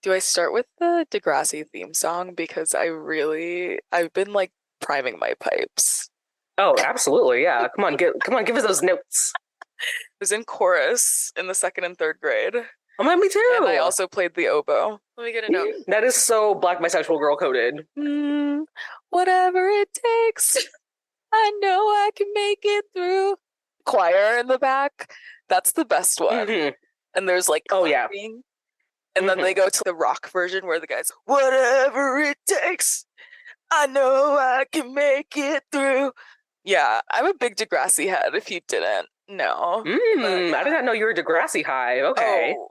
Do I start with the Degrassi theme song? Because I've been like priming my pipes. Oh, absolutely. Yeah. Come on, give us those notes. I was in chorus in the second and third grade, Oh, man, me and I too. also played the oboe. Let me get a note. That is so black bisexual girl coded. Mm, whatever it takes, I know I can make it through. Choir in the back, that's the best one. Hmm. And there's like Oh, yeah. clapping, and then Hmm. they go to the rock version where the guy's, whatever it takes, I know I can make it through. Yeah, I'm a big Degrassi head if you didn't know. But I did yeah. not know you were Degrassi high. Okay. Oh,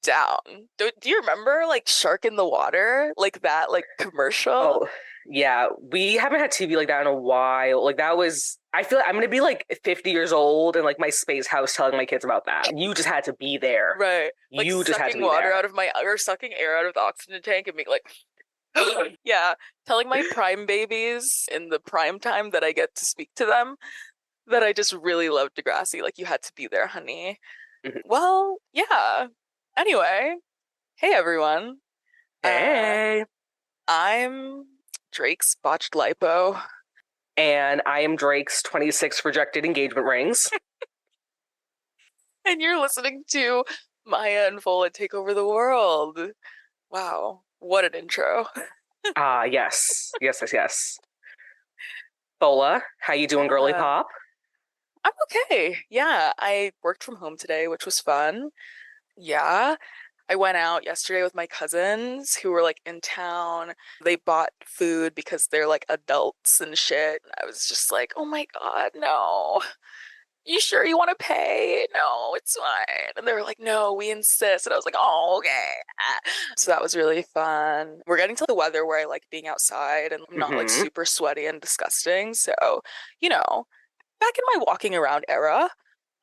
down. Do you remember like Shark in the Water? Like that like commercial? Oh, yeah. We haven't had TV like that in a while. Like that was I feel like I'm gonna be like 50 years old and like my space house telling my kids about that. You just had to be there. Right. Like You just had to sucking be water there. out of my or sucking air out of the oxygen tank and being like yeah, telling my prime babies in the prime time that I get to speak to them that I just really love Degrassi. Like you had to be there, honey. Mhm. Well, yeah. Anyway, hey everyone. Uh Hey. I'm Drake's botched lipo, And I am Drake's 26 rejected engagement rings. and you're listening to Maya and Fola take over the world. Wow, what an intro. Ah, yes. Yes, yes, yes. Bola, how you doing, girly Yeah, pop? I'm okay. Yeah, I worked from home today, which was fun. Yeah, I went out yesterday with my cousins who were like in town. They bought food because they're like adults and shit. And I was just like, oh my God, no. You sure you want to pay? No, it's fine. And they were like, no, we insist. And I was like, oh, okay. So that was really fun. We're getting to the weather where I like being outside and I'm not like Mm-hmm. super sweaty and disgusting. So, you know, back in my walking around era.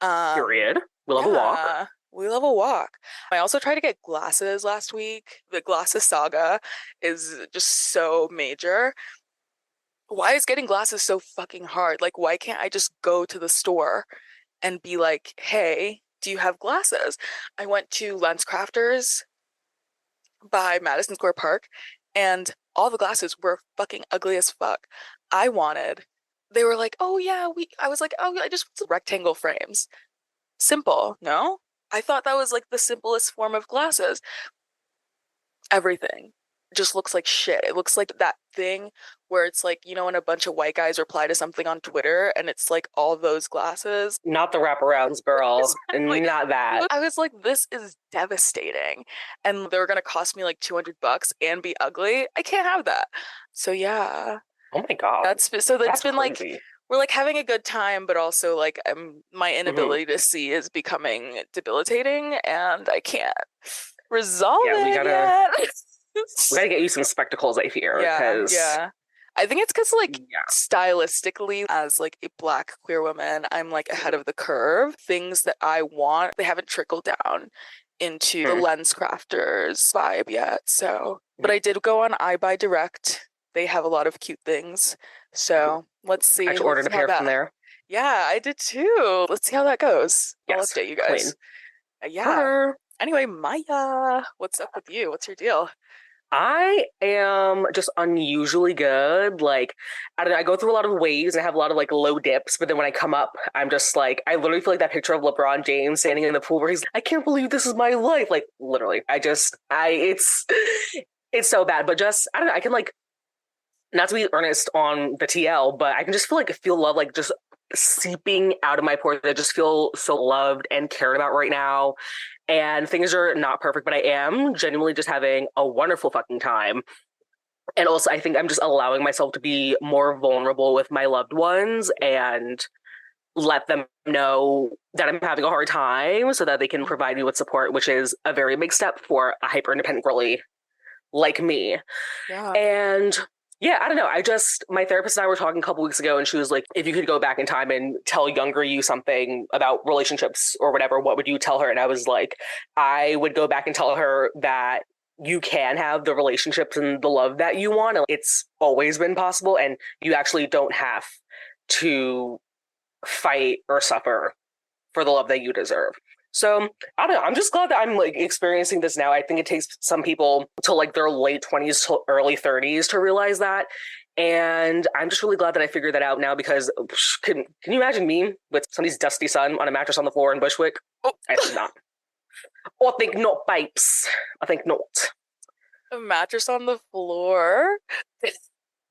Um, Period. We love a walk. yeah, we love a walk. I also tried to get glasses last week. The glasses saga is just so major. Why is getting glasses so fucking hard? Like, why can't I just go to the store and be like, hey, do you have glasses? I went to Lens Crafters by Madison Square Park, and all the glasses were fucking ugly as fuck. I wanted, they were like, oh yeah, I was like, oh, I just want some rectangle frames. Simple, no? I thought that was like the simplest form of glasses. Everything just looks like shit. It looks like that thing where it's like, when a bunch of white guys reply to something on Twitter and it's like all those glasses. Not the wraparounds, girl. Exactly. Not that. I was like, this is devastating. And they were gonna cost me like $200 and be ugly. I can't have that. So yeah, Oh my God. that's That's been like crazy. we're like having a good time, but also like my Hmm. inability to see is becoming debilitating and I can't resolve Yeah, it yet. we gotta get you some spectacles, I fear, Yeah, because yeah. I think it's because like yeah. stylistically, as like a black queer woman, I'm like ahead of the curve. Things that I want, they haven't trickled down into the Mhm. lens crafters vibe yet. So, but I Mhm. did go on iBuy Direct. They have a lot of cute things. So let's I see. just Let's ordered see a how pair from that. there. Yeah, I did too. Let's see how that goes. I'll Yes, update you clean. guys. Yeah. Her. Anyway, Maya, what's up with you? What's your deal? I am just unusually good. Like, I don't know, I go through a lot of waves and I have a lot of like low dips, but then when I come up, I'm just like, I literally feel like that picture of LeBron James standing in the pool where he's, I can't believe this is my life. Like, literally, it's so bad, but just, I don't know, I can like, not to be earnest on the TL, but I can just feel love like just seeping out of my pores. I just feel so loved and cared about right now. And things are not perfect, but I am genuinely just having a wonderful fucking time. And also, I think I'm just allowing myself to be more vulnerable with my loved ones and let them know that I'm having a hard time so that they can provide me with support, which is a very big step for a hyper independent girly like me. Yeah. And yeah, I don't know. My therapist and I were talking a couple weeks ago, and she was like, if you could go back in time and tell younger you something about relationships or whatever, what would you tell her? And I was like, I would go back and tell her that you can have the relationships and the love that you want. It's always been possible, and you actually don't have to fight or suffer for the love that you deserve. So I don't know. I'm just glad that I'm like experiencing this now. I think it takes some people till like their late 20s to early 30s to realize that. And I'm just really glad that I figured that out now because can you imagine me with somebody's dusty son on a mattress on the floor in Bushwick? Oh. I think not. I think not, babes. I think not. A mattress on the floor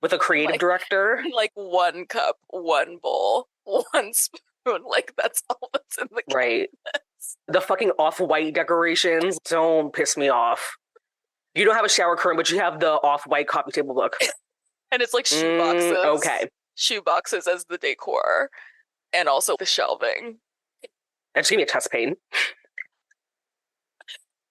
With a creative director. Like one cup, one bowl, one spoon. Like that's all that's in the right. cabinets. The fucking off-white decorations don't piss me off. You don't have a shower curtain, but you have the off-white coffee table book. And it's like shoe boxes. Okay. Shoe boxes as the decor. And also the shelving. And she gave me a chest pain.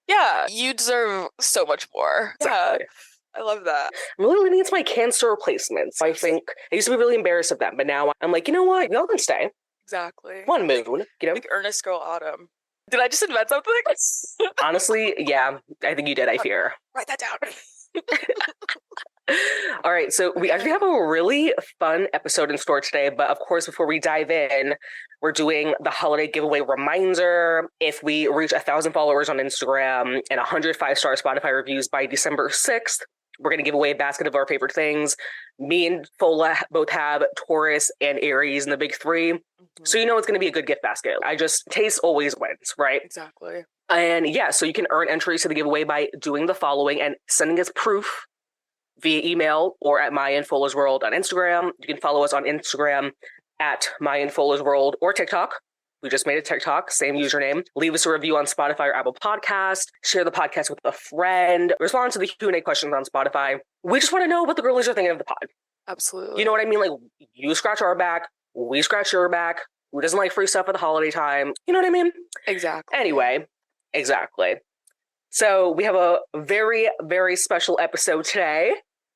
Yeah, you deserve so much more. Exactly. Yeah, I love that. I'm really leaning into my cancer replacements. I think I used to be really embarrassed of them, but now I'm like, you know what? Y'all can stay. Exactly. One moon, you know? Like Ernest Girl Autumn. Did I just invent something? Honestly, yeah, I think you did, I fear. Write that down. All right, so we actually have a really fun episode in store today, but of course, before we dive in, we're doing the holiday giveaway reminder. If we reach 1,000 followers on Instagram and 100 5-star Spotify reviews by December 6th, we're going to give away a basket of our favorite things. Me and Fola both have Taurus and Aries in the big three. Mm-hmm. So you know it's going to be a good gift basket. Taste always wins, right? Exactly. And yeah, so you can earn entries to the giveaway by doing the following and sending us proof via email or at mayaandfolapod on Instagram. You can follow us on Instagram at mayaandfolapod or TikTok. We just made a TikTok, same username. Leave us a review on Spotify or Apple Podcast. Share the podcast with a friend. Respond to the Q&A questions on Spotify. We just want to know what the girlies are thinking of the pod. Absolutely. You know what I mean? Like, you scratch our back, we scratch your back. Who doesn't like free stuff at the holiday time? You know what I mean? Exactly. Anyway, exactly. So we have a very, very special episode today.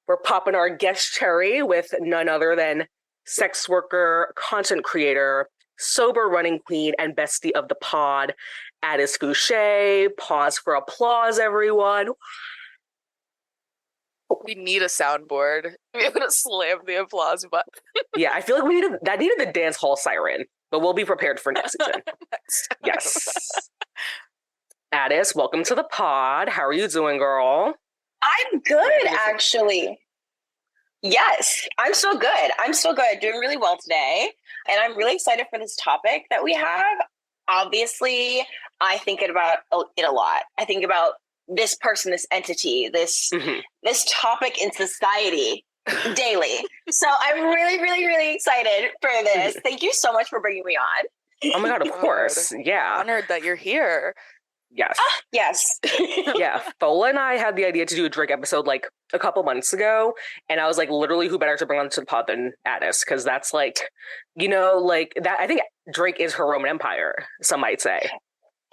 We're popping our guest cherry with none other than sex worker, content creator, sober running queen, and bestie of the pod, Addis Fouche. Pause for applause, everyone. We need a soundboard. We're going to slam the applause button. Yeah, I feel like that needed the dance hall siren, but we'll be prepared for next season. Yes. Addis, welcome to the pod. How are you doing, girl? I'm good, actually. Yes, I'm so good. Doing really well today. And I'm really excited for this topic that we have. Obviously, I think about it a lot. I think about this person, this entity, this topic in society daily. So I'm really, really, really excited for this. Thank you so much for bringing me on. Oh my God, of course. Yeah. Honored that you're here. Yes. Yes. Yeah. Fola and I had the idea to do a Drake episode like a couple months ago. And I was like, literally, who better to bring on to the pod than Addis? Because that's like, you know, like that. I think Drake is her Roman Empire, some might say.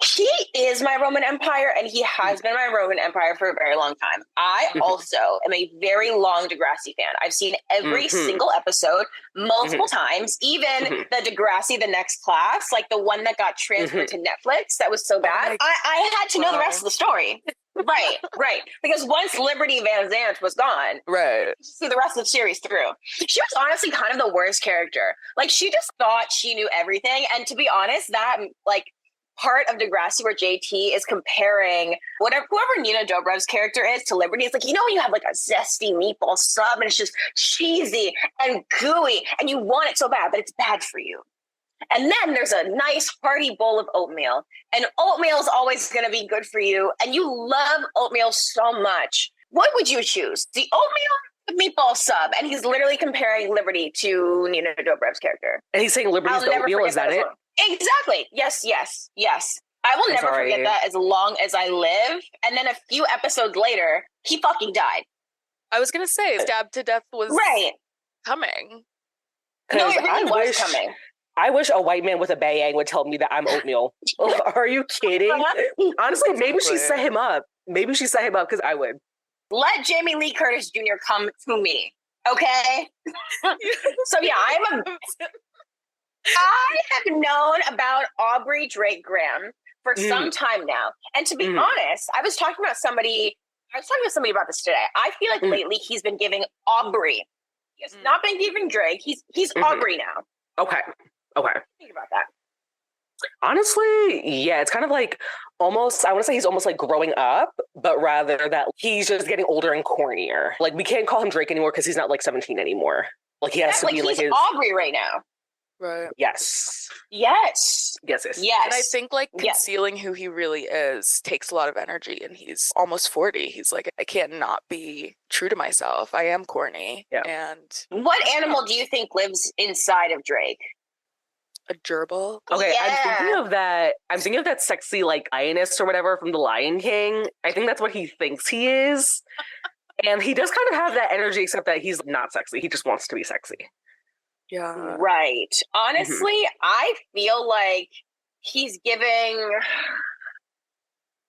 He is my Roman Empire, and he has been my Roman Empire for a very long time. I also am a very long Degrassi fan. I've seen every single episode multiple times, even the Degrassi, The Next Class, like the one that got transferred to Netflix. That was so bad. I had to know the rest of the story. Right. Because once Liberty Van Zant was gone, see the rest of the series through. She was honestly kind of the worst character. Like, she just thought she knew everything. And to be honest, that, like, part of Degrassi where JT is comparing whoever Nina Dobrev's character is to Liberty. It's like, you know, when you have like a zesty meatball sub and it's just cheesy and gooey and you want it so bad, but it's bad for you. And then there's a nice hearty bowl of oatmeal, and oatmeal is always going to be good for you. And you love oatmeal so much. What would you choose? The oatmeal, the meatball sub? And he's literally comparing Liberty to Nina Dobrev's character. And he's saying Liberty's the oatmeal. Is that it? Exactly. Yes. I will never forget that as long as I live. And then a few episodes later, he fucking died. I was going to say, stabbed to death was coming. No, it really was coming. I wish a white man with a bayang would tell me that I'm oatmeal. Are you kidding? Honestly, maybe she set him up. Maybe she set him up because I would. Let Jamie Lee Curtis Jr. come to me, okay? So yeah, I have known about Aubrey Drake Graham for some time now. And to be honest, I was talking to somebody about this today. I feel like lately he's been giving Aubrey. He has not been giving Drake. He's Aubrey now. Okay. Think about that. Honestly, yeah, it's kind of like almost, I want to say he's almost like growing up, but rather that he's just getting older and cornier. Like, we can't call him Drake anymore because he's not like 17 anymore. Like, he has to Like be in like he's his. Aubrey right now. Right. Yes. Yes. Yes, yes. Yes. And I think like Yes. concealing who he really is takes a lot of energy, and he's almost 40. He's like, I can't not be true to myself. I am corny. Yeah. And What animal do you think lives inside of Drake? a gerbil. Okay, Yeah. I'm thinking of that sexy like lioness or whatever from The Lion King. I think that's what he thinks he is. And he does kind of have that energy, except that he's not sexy. He just wants to be sexy. Yeah. Right. Honestly, I feel like he's giving.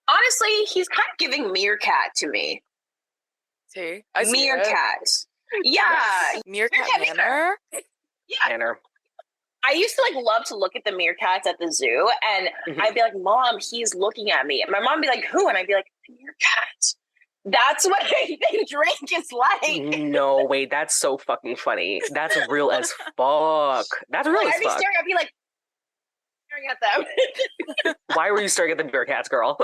Honestly, he's kind of giving Meerkat to me. See? I see it. Meerkat. Yeah. Yes. Meerkat Manor. Yeah. Manner. I used to like love to look at the meerkats at the zoo, and I'd be like, "Mom, he's looking at me." And my mom would be like, "Who?" And I'd be like, "Meerkat." That's what I think Drake is like. No, wait, that's so fucking funny. That's real as fuck. That's real as I'd be fuck. staring. I'd be like staring at them. Why were you staring at the Bearcats, girl?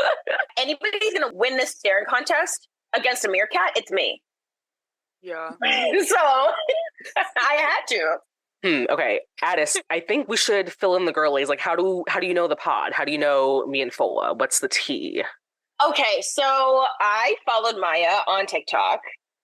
Anybody's gonna win this staring contest against a meerkat, it's me. Yeah. So I had to. Okay, Addis, I think we should fill in the girlies. Like, how do you know the pod? How do you know me and Fola? What's the tea? Okay, so I followed Maya on TikTok,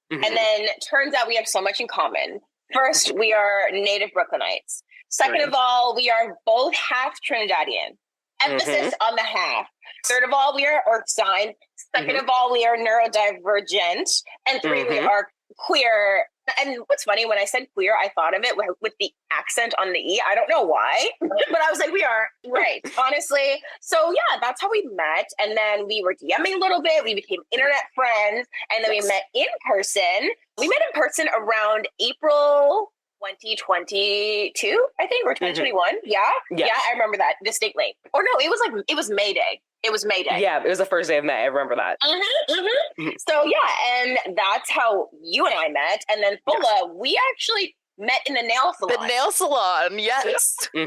and then turns out we have so much in common. First, we are native Brooklynites. Second of all, we are both half Trinidadian. Emphasis on the half. Third of all, we are Earth sign. Second of all, we are neurodivergent. And three, we are queer. And what's funny, when I said queer, I thought of it with the accent on the E. I don't know why, but I was like, we are right, honestly. So yeah, that's how we met. And then we were DMing a little bit. We became internet friends. And then we met in person. We met in person around April 2022, I think, or 2021. Yeah. Yes. Yeah, I remember that distinctly. Or no, it was May Day. It was May Day. Yeah, it was the first day of May. I remember that. So yeah, and that's how you and I met. And then Fola, we actually met in the nail salon. The nail salon, yes. Yeah.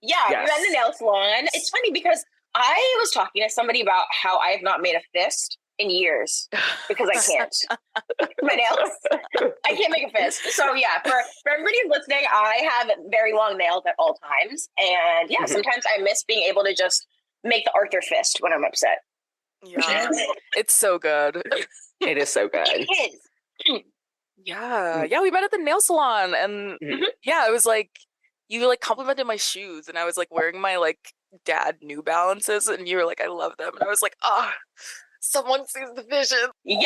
We met in the nail salon. It's funny because I was talking to somebody about how I have not made a fist in years because I can't. My nails. I can't make a fist. So yeah, for everybody who's listening, I have very long nails at all times. And yeah, sometimes I miss being able to just make the Arthur fist when I'm upset. Yeah. It's so good. It is so good. It is. Yeah. Yeah, we met at the nail salon, and yeah, it was like you like complimented my shoes, and I was like wearing my like dad New Balances, and you were like, I love them. And I was like, someone sees the vision. Yeah.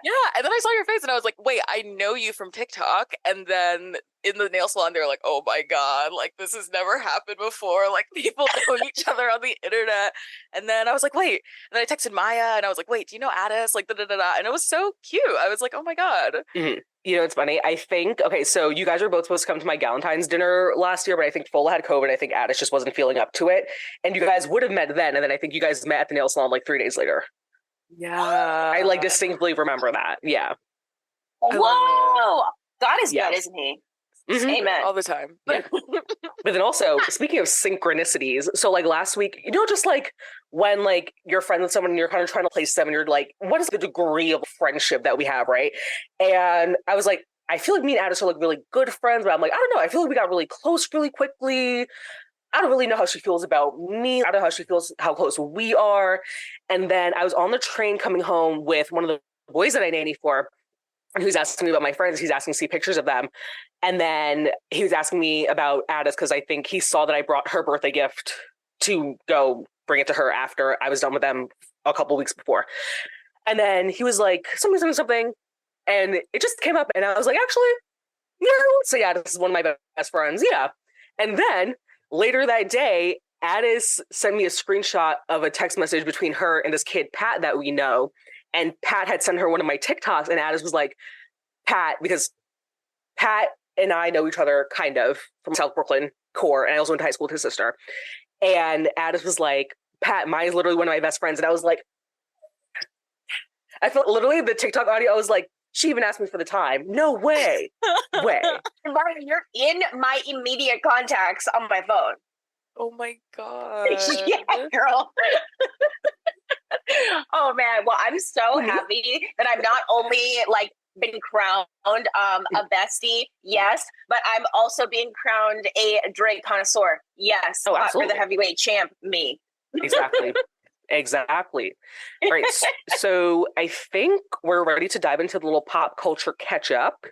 Yeah. And then I saw your face and I was like, wait, I know you from TikTok. And then in the nail salon, they were like, oh my God, like this has never happened before. Like people know each other on the internet. And then I was like, wait. And then I texted Maya and I was like, wait, do you know Addis? Like, da da da da. And it was so cute. I was like, oh my God. You know, it's funny. I think, okay, so you guys were both supposed to come to my Galentine's dinner last year, but I think Fola had COVID. I think Addis just wasn't feeling up to it. And you guys would have met then. And then I think you guys met at the nail salon like 3 days later. Yeah. I like distinctly remember that. Yeah. Whoa. God is good, isn't he? Amen. All the time. Yeah. But then also, speaking of synchronicities, so like last week, you know, just like when like you're friends with someone and you're kind of trying to place them and you're like, what is the degree of friendship that we have, right? And I was like, I feel like me and Addis are like really good friends, but I'm like, I don't know. I feel like we got really close really quickly. I don't really know how she feels about me. I don't know how she feels, how close we are. And then I was on the train coming home with one of the boys that I nanny for, and he was asking me about my friends. He's asking to see pictures of them. And then he was asking me about Addis because I think he saw that I brought her birthday gift to go bring it to her after I was done with them a couple weeks before. And then he was like, something. And it just came up and I was like, actually, yeah, so yeah, this is one of my best friends. Yeah. And then later that day, Addis sent me a screenshot of a text message between her and this kid, Pat, that we know. And Pat had sent her one of my TikToks, and Addis was like, Pat, because Pat and I know each other kind of from South Brooklyn core, and I also went to high school with his sister. And Addis was like, Pat, Maya's literally one of my best friends. And I was like, I felt literally the TikTok audio, I was like, she even asked me for the time. No way. Way. Marvin, you're in my immediate contacts on my phone. Oh my God. Yeah, girl. Oh man. Well, I'm so happy that I'm not only like been crowned a bestie, yes, but I'm also being crowned a drink connoisseur. Yes, Oh, for the absolutely. heavyweight champ, me. Exactly. Exactly. All right. So I think we're ready to dive into the little pop culture catch up.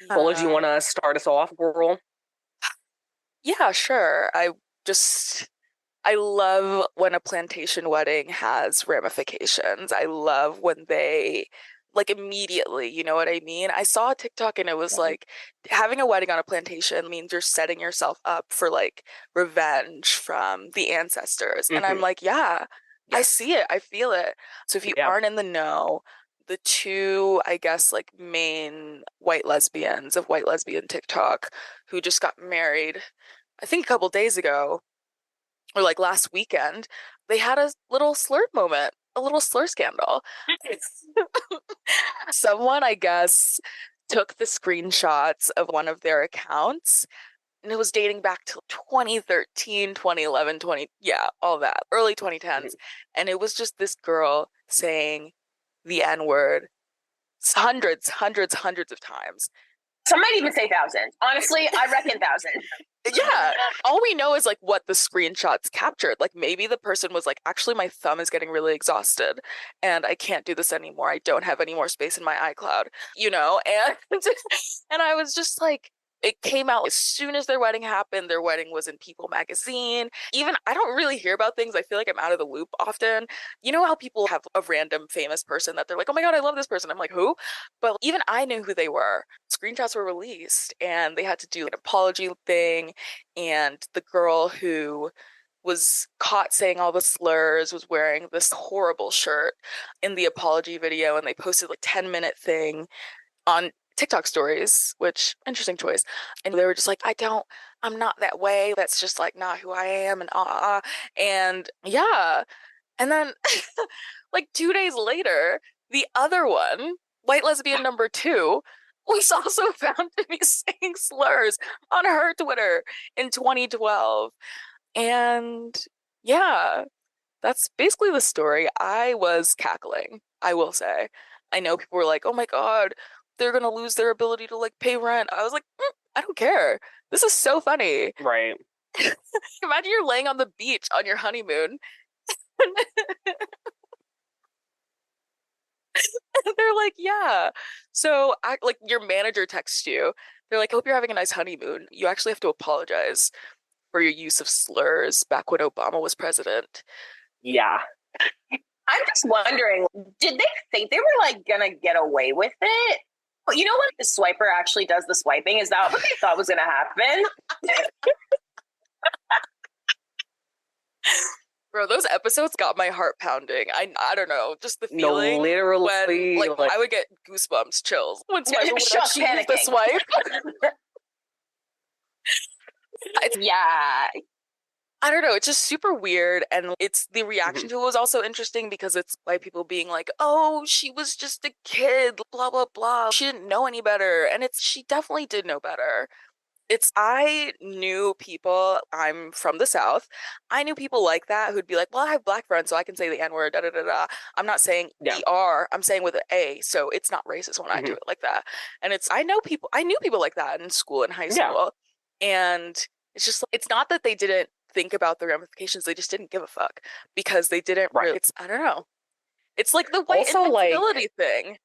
Bola, do you Yeah. want to start us off, girl? Yeah, sure. I love when a plantation wedding has ramifications. I love when they like immediately, you know what I mean? I saw a TikTok and it was like having a wedding on a plantation means you're setting yourself up for like revenge from the ancestors. And I'm Mm-hmm. like, yeah, I Yes. see it. I feel it. So if you Yeah. aren't in the know, the two, I guess, like main white lesbians of white lesbian TikTok who just got married, I think a couple days ago or like last weekend, they had a little slur moment, a little slur scandal. Someone, I guess, took the screenshots of one of their accounts and it was dating back to 2013, 2011, 20, yeah, all that, early 2010s. And it was just this girl saying the N word hundreds of times. Some might even say thousands. Honestly, I reckon thousands. Yeah, all we know is like what the screenshots captured. Like maybe the person was like, actually, my thumb is getting really exhausted and I can't do this anymore. I don't have any more space in my iCloud, you know? And and I was just like, it came out as soon as their wedding happened. Their wedding was in People magazine. Even I don't really hear about things. I feel like I'm out of the loop often. You know how people have a random famous person that they're like, oh my God, I love this person. I'm like, who? But even I knew who they were. Screenshots were released and they had to do an apology thing. And the girl who was caught saying all the slurs was wearing this horrible shirt in the apology video. And they posted like 10-minute thing on TikTok stories, which interesting choice. And they were just like, I'm not that way. That's just like not who I am. And yeah. And then like 2 days later, the other one, white lesbian number two, was also found to be saying slurs on her Twitter in 2012. And yeah, that's basically the story. I was cackling, I will say. I know people were like, oh my God, they're going to lose their ability to like pay rent. I was like, I don't care. This is so funny. Right. Imagine you're laying on the beach on your honeymoon. They're like, yeah. So I like your manager texts you. They're like, hope you're having a nice honeymoon. You actually have to apologize for your use of slurs back when Obama was president. Yeah. I'm just wondering, did they think they were like gonna get away with it? Well, you know when the swiper actually does the swiping? Is that what they thought was gonna happen? Bro, those episodes got my heart pounding. I don't know, just the No, feeling literally, when like I would get goosebumps, chills when someone would Shock, achieve the panicking. swipe. Yeah. I don't know, it's just super weird and it's the reaction to it was also interesting because it's by people being like, "Oh, she was just a kid, blah blah blah. She didn't know any better." And she definitely did know better. I knew people, I'm from the South. I knew people like that who'd be like, well, I have black friends, so I can say the N word, da da da da. I'm not saying yeah. ER, I'm saying with an A, so it's not racist when I do it like that. And I knew people like that in school, in high school. And it's just, it's not that they didn't think about the ramifications, they just didn't give a fuck because they didn't really, I don't know. It's like the white also, invincibility thing.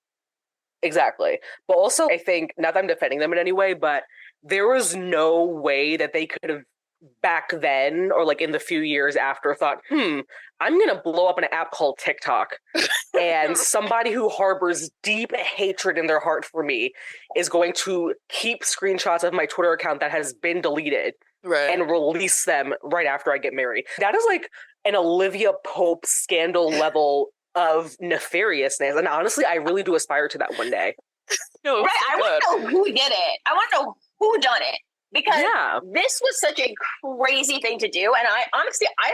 Exactly. But also, I think, not that I'm defending them in any way, but there was no way that they could have back then or like in the few years after thought, I'm going to blow up an app called TikTok. And somebody who harbors deep hatred in their heart for me is going to keep screenshots of my Twitter account that has been deleted and release them right after I get married. That is like an Olivia Pope scandal level of nefariousness. And honestly, I really do aspire to that one day. No, right. I want to know who did it. I want to know who done it. Because this was such a crazy thing to do. And I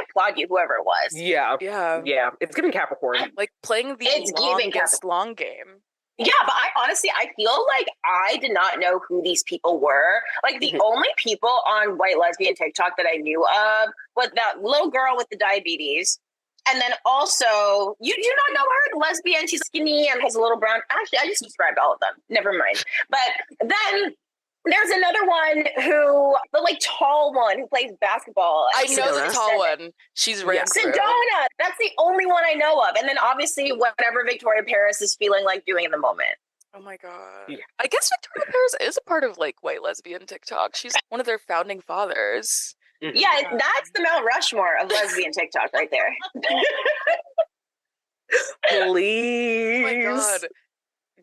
applaud you, whoever it was. Yeah. It's giving Capricorn. Like playing the long game. Yeah, but I feel like I did not know who these people were. Like the only people on white lesbian TikTok that I knew of was that little girl with the diabetes. And then also, you do not know her, the lesbian. She's skinny and has a little brown. Actually, I just described all of them. Never mind. But then there's another one the like tall one who plays basketball. I know the tall one. She's ran through. Sedona. That's the only one I know of. And then obviously whatever Victoria Paris is feeling like doing in the moment. Oh my God. Yeah. I guess Victoria Paris is a part of like white lesbian TikTok. She's one of their founding fathers. Mm-hmm. Yeah, that's the Mount Rushmore of lesbian TikTok right there. Please. Oh my God.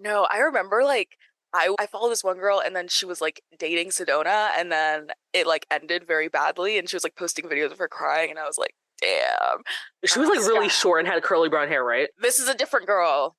No, I remember like I followed this one girl and then she was like dating Sedona and then it like ended very badly and she was like posting videos of her crying and I was like, damn. She was like really short and had curly brown hair, right? This is a different girl.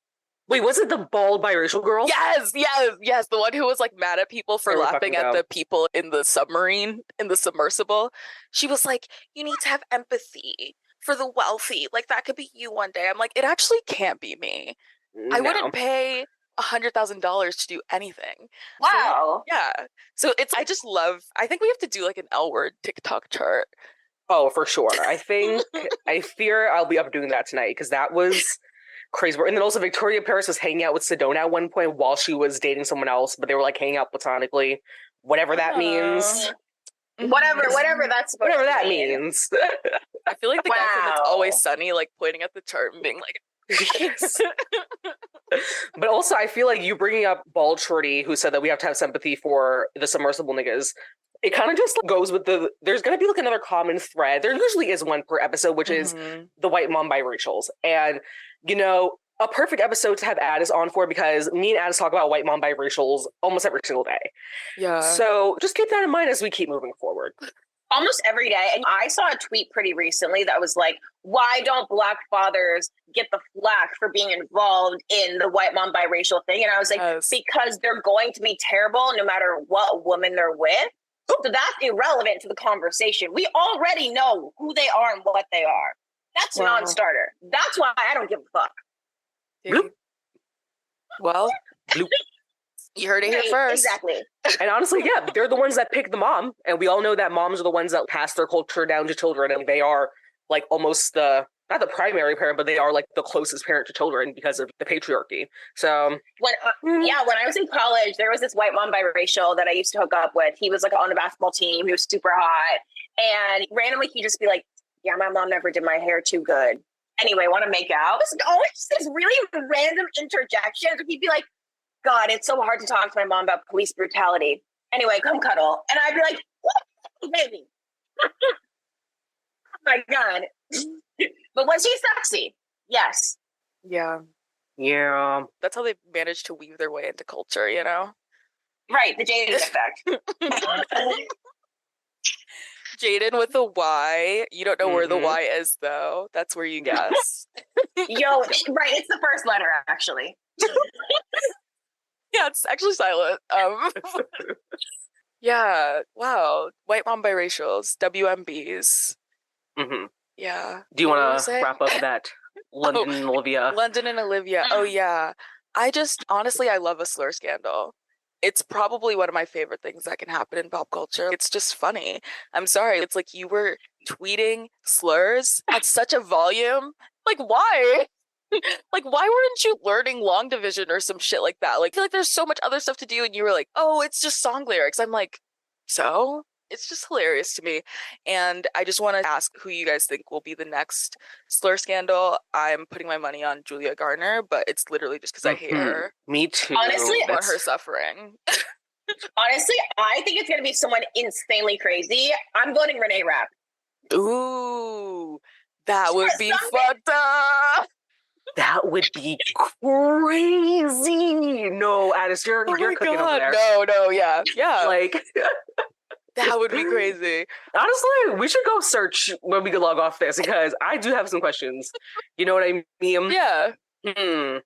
Wait, was it the bald biracial girl? Yes. The one who was like mad at people for laughing at the people in the submarine, in the submersible. She was like, you need to have empathy for the wealthy. Like that could be you one day. I'm like, it actually can't be me. No. I wouldn't pay $100,000 to do anything. Wow. So, yeah. So I think we have to do like an L word TikTok chart. Oh, for sure. I fear I'll be up doing that tonight because that was crazy. And then also Victoria Paris was hanging out with Sedona at one point while she was dating someone else, but they were like hanging out platonically. Whatever that means. Whatever that means. I feel like the guy from It's Always Sunny like pointing at the chart and being like, But also I feel like you bringing up Bald Shorty who said that we have to have sympathy for the submersible niggas. It kind of just goes with there's going to be like another common thread. There usually is one per episode, which is the white mom biracials. And, you know, a perfect episode to have Addis on for because me and Addis talk about white mom biracials almost every single day. Yeah. So just keep that in mind as we keep moving forward. Almost every day. And I saw a tweet pretty recently that was like, why don't Black fathers get the flack for being involved in the white mom biracial thing? And I was like, because they're going to be terrible no matter what woman they're with. So that's irrelevant to the conversation. We already know who they are and what they are. That's a non-starter. That's why I don't give a fuck. Bloop. Well, bloop. You heard it here first. Exactly. And honestly, yeah, they're the ones that pick the mom. And we all know that moms are the ones that pass their culture down to children. And they are like almost not the primary parent, but they are like the closest parent to children because of the patriarchy. So when I was in college, there was this white mom biracial that I used to hook up with. He was like on the basketball team. He was super hot. And randomly he'd just be like, yeah, my mom never did my hair too good. Anyway, want to make out? It was always this really random interjections. He'd be like, God, it's so hard to talk to my mom about police brutality. Anyway, come cuddle. And I'd be like, what, baby? Oh my God. But was he sexy? Yes. Yeah. Yeah. That's how they manage to weave their way into culture, you know? Right, the Jaden effect. Jaden with a Y. You don't know where the Y is, though. That's where you guess. Yo, right, it's the first letter, actually. Yeah, it's actually silent. Yeah, wow. White mom biracials, WMBs. Mm-hmm. Yeah. Do you want to wrap up that London and Olivia? London and Olivia. Oh, yeah. Honestly, I love a slur scandal. It's probably one of my favorite things that can happen in pop culture. It's just funny. I'm sorry. It's like you were tweeting slurs at such a volume. Like, why? Like, why weren't you learning long division or some shit like that? Like, I feel like there's so much other stuff to do, and you were like, oh, it's just song lyrics. I'm like, so? It's just hilarious to me. And I just want to ask who you guys think will be the next slur scandal. I'm putting my money on Julia Garner, but it's literally just because I hate her. Me too. Honestly, I want her suffering. Honestly, I think it's going to be someone insanely crazy. I'm voting Renee Rapp. Ooh, that would be fucked up. That would be crazy. No, Addis, you're cooking over there. No, yeah. Like, that would be crazy. Honestly, we should go search when we can log off this because I do have some questions. You know what I mean? Yeah. Ooh,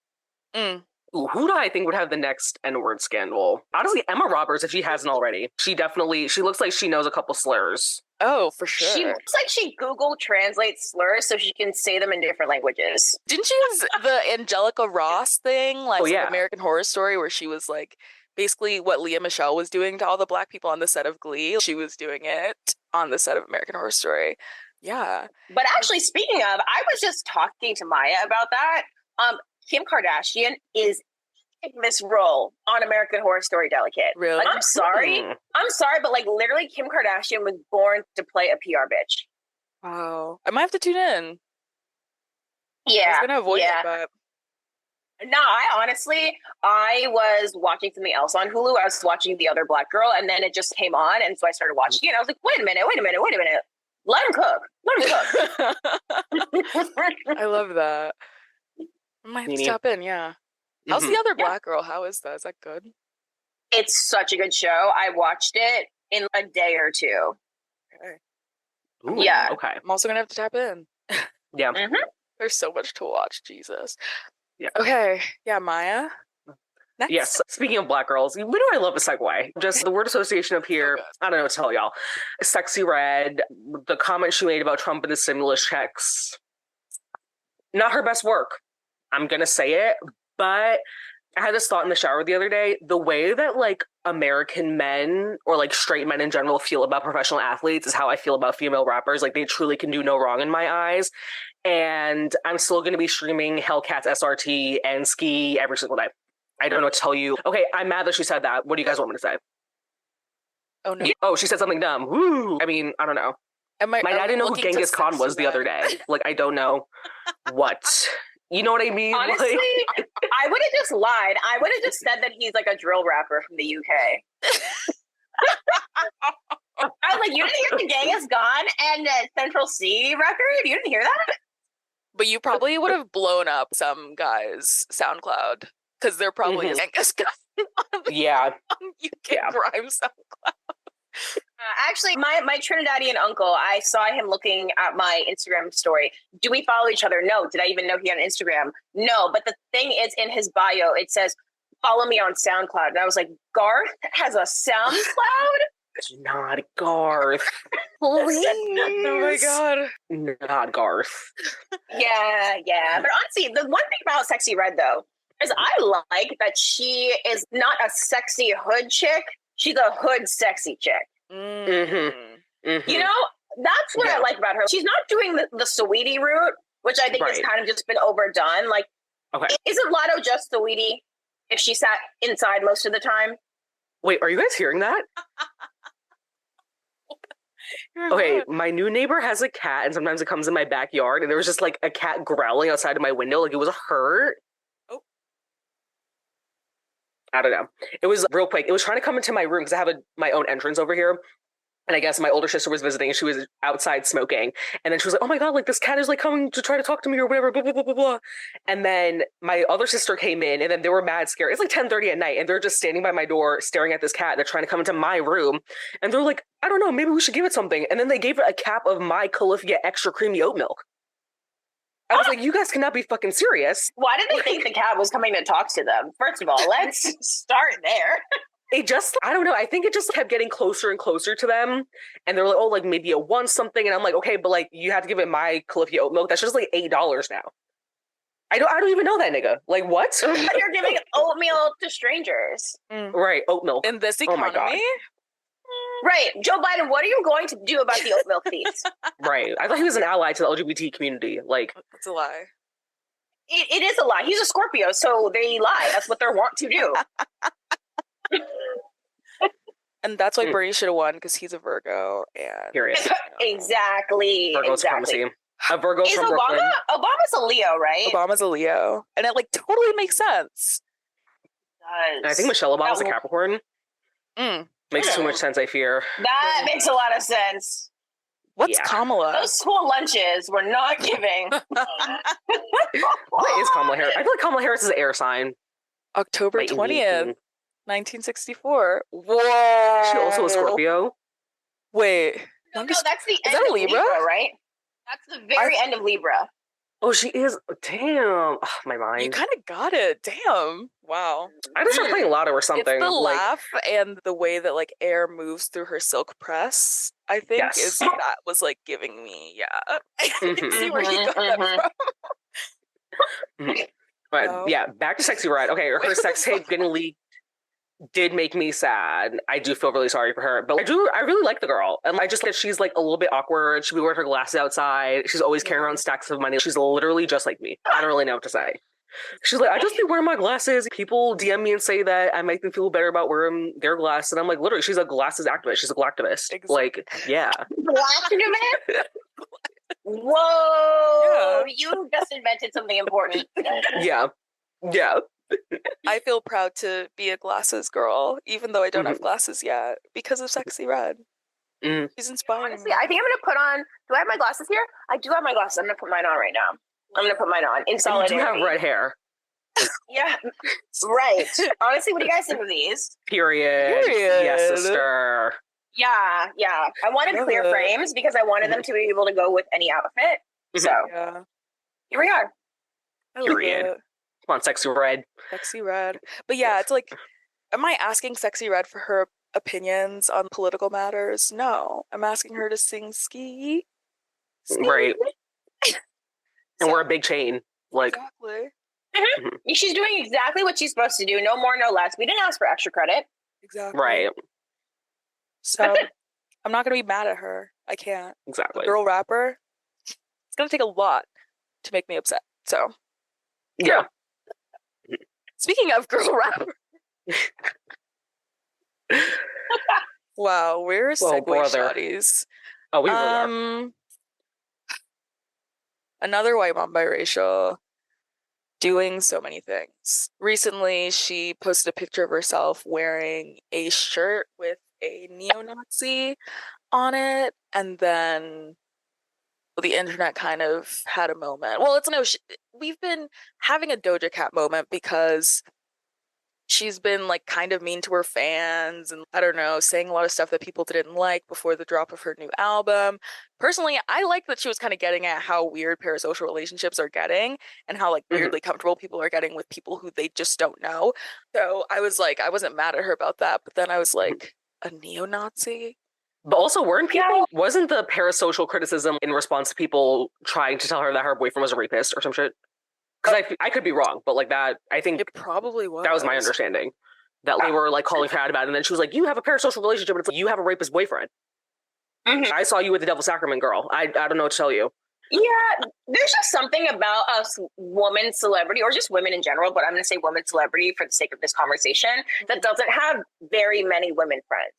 who do I think would have the next N-word scandal? Honestly, Emma Roberts, if she hasn't already. She looks like she knows a couple slurs. Oh, for She sure. looks like she Google translates slurs so she can say them in different languages. Didn't she use the Angelica Ross thing, like Oh, yeah. American Horror Story, where she was like basically what Leah Michele was doing to all the black people on the set of Glee? She was doing it on the set of American Horror Story. Yeah. But actually, speaking of, I was just talking to Maya about that. Kim Kardashian is in this role on American Horror Story Delicate. Really? Like, I'm sorry, but like literally, Kim Kardashian was born to play a PR bitch. Wow. I might have to tune in. I was Yeah, gonna avoid it, but no, I was watching something else on Hulu. I was watching The Other Black Girl, and then it just came on, and so I started watching it. And I was like, wait a minute. Let him cook. I love that. I might have to tap in, yeah. How's The Other Black Girl? How is that? Is that good? It's such a good show. I watched it in a day or two. Okay. Ooh, Yeah. Okay. I'm also gonna have to tap in. Yeah. There's so much to watch, Jesus. Yeah. Okay. Yeah, Maya. Next. Yes. Speaking of black girls, when do I love a segue? Just the word association up here. I don't know what to tell y'all. Sexy Red, the comment she made about Trump and the stimulus checks. Not her best work. I'm going to say it. But I had this thought in the shower the other day. The way that like American men or like straight men in general feel about professional athletes is how I feel about female rappers. Like they truly can do no wrong in my eyes. And I'm still going to be streaming Hellcats SRT and Ski every single day. I don't know what to tell you. Okay, I'm mad that she said that. What do you guys want me to say? Oh, no. Oh, she said something dumb. Woo! I mean, I don't know. My dad didn't know who Genghis Khan was the other day. Like, I don't know what. You know what I mean? Honestly, like, I would have just lied. I would have just said that he's like a drill rapper from the UK. I was like, you didn't hear the Genghis Khan and Central C record? You didn't hear that? But you probably would have blown up some guys' SoundCloud because there probably is Genghis Khan on yeah. UK grime SoundCloud. Actually, my Trinidadian uncle, I saw him looking at my Instagram story. Do we follow each other? No. Did I even know he had an Instagram? No. But the thing is, in his bio, it says, follow me on SoundCloud. And I was like, Garth has a SoundCloud? Not Garth. Please. Oh my God. Not Garth. Yeah. But honestly, the one thing about Sexy Red, though, is I like that she is not a sexy hood chick. She's a hood sexy chick. You know, that's what I like about her. She's not doing the Saweetie route, which I think has kind of just been overdone. Like, isn't Lotto just Saweetie if she sat inside most of the time? Wait, are you guys hearing that? Okay, my new neighbor has a cat, and sometimes it comes in my backyard, and there was just like a cat growling outside of my window, like it was hurt. I don't know. It was real quick. It was trying to come into my room because I have my own entrance over here. And I guess my older sister was visiting and she was outside smoking. And then she was like, oh my God, like this cat is like coming to try to talk to me or whatever, blah, blah, blah, blah, blah. And then my other sister came in and then they were mad scared. It's like 10:30 at night and they're just standing by my door staring at this cat. They're trying to come into my room. And they're like, I don't know, maybe we should give it something. And then they gave it a cap of my Califia extra creamy oat milk. I was like, you guys cannot be fucking serious. Why did they think the cat was coming to talk to them? First of all, let's start there. It just, I don't know. I think it just kept getting closer and closer to them. And they're like, oh, like maybe it wants something. And I'm like, okay, but like you have to give it my Califia oat milk. That's just like $8 now. I don't even know that nigga. Like what? You're giving oatmeal to strangers. Right, oat milk. In this economy? Oh my God. Right. Joe Biden, what are you going to do about the oat milk fees? Right. I thought he was an ally to the LGBT community. Like, that's a lie. It is a lie. He's a Scorpio, so they lie. That's what they're wont to do. And that's why Bernie should have won because he's a Virgo. And curious. Exactly. Virgo's supremacy. A Virgo is from Brooklyn. Obama's a Leo, right? Obama's a Leo. And it like totally makes sense. It And I think Michelle Obama's a Capricorn. Makes too much sense, I fear. That makes a lot of sense. What's Kamala? Those school lunches were not giving. What is Kamala Harris? I feel like Kamala Harris is an air sign. October 20th, 1964. Whoa. Is she also a Scorpio? Wait. No, that's the is end that a of Libra? Right? That's the very end of Libra. Oh, she is. Damn. Oh, my You mind. kind of got it. Damn. Wow. I just started playing Lotto or It's something. the Like, laugh and the way that like air moves through her silk press, I think, is yes. that was like giving me, yeah. I can see where you got that Mhm. from. But Wow. yeah, back to Sexy Red. Okay, her sex tape getting leaked did make me sad. I do feel really sorry for her, but I really like the girl. And I just like she's like a little bit awkward. She'll be wearing her glasses outside. She's always carrying around stacks of money. She's literally just like me. I don't really know what to say. She's like, I just be wearing my glasses. People DM me and say that I make them feel better about wearing their glasses. And I'm like, literally, she's a glasses activist. She's a galactivist. Exactly. Like, yeah. Galactivist? Whoa! Yeah. You just invented something important. Yeah. Yeah. I feel proud to be a glasses girl, even though I don't have glasses yet, because of Sexy Red. She's inspiring. Honestly, I think I'm gonna put on. Do I have my glasses here? I do have my glasses. I'm gonna put mine on right now. I'm gonna put mine on in solidarity. You do have red hair. Yeah, right. Honestly, what do you guys think of these? Period. Yes, sister. Yeah. I wanted clear frames because I wanted them to be able to go with any outfit. So yeah. Here we are. Period. Come on, Sexy Red. Sexy Red. But yeah, it's like, am I asking Sexy Red for her opinions on political matters? No. I'm asking her to sing ski. Right. And we're a big chain. Like, exactly. She's doing exactly what she's supposed to do. No more, no less. We didn't ask for extra credit. Exactly. Right. So I'm not going to be mad at her. I can't. Exactly. A girl rapper, it's going to take a lot to make me upset. So, yeah. Speaking of girl rapper. Wow, we're segue shotties. Oh, we really are. Another white mom biracial doing so many things. Recently, she posted a picture of herself wearing a shirt with a neo-Nazi on it, and then the internet kind of had a moment. Well, we've been having a Doja Cat moment because she's been like kind of mean to her fans and I don't know, saying a lot of stuff that people didn't like before the drop of her new album. Personally, I like that she was kind of getting at how weird parasocial relationships are getting and how like weirdly comfortable people are getting with people who they just don't know. So I was like, I wasn't mad at her about that, but then I was like, a neo-Nazi? But also, wasn't the parasocial criticism in response to people trying to tell her that her boyfriend was a rapist or some shit? Because I could be wrong, but like that, I think it probably was. That was my understanding. That they were like calling her out about it, and then she was like, "You have a parasocial relationship, and it's like you have a rapist boyfriend." I saw you with the Devil Sacrament girl. I don't know what to tell you. Yeah, there's just something about us woman celebrity, or just women in general, but I'm going to say woman celebrity for the sake of this conversation, that doesn't have very many women friends.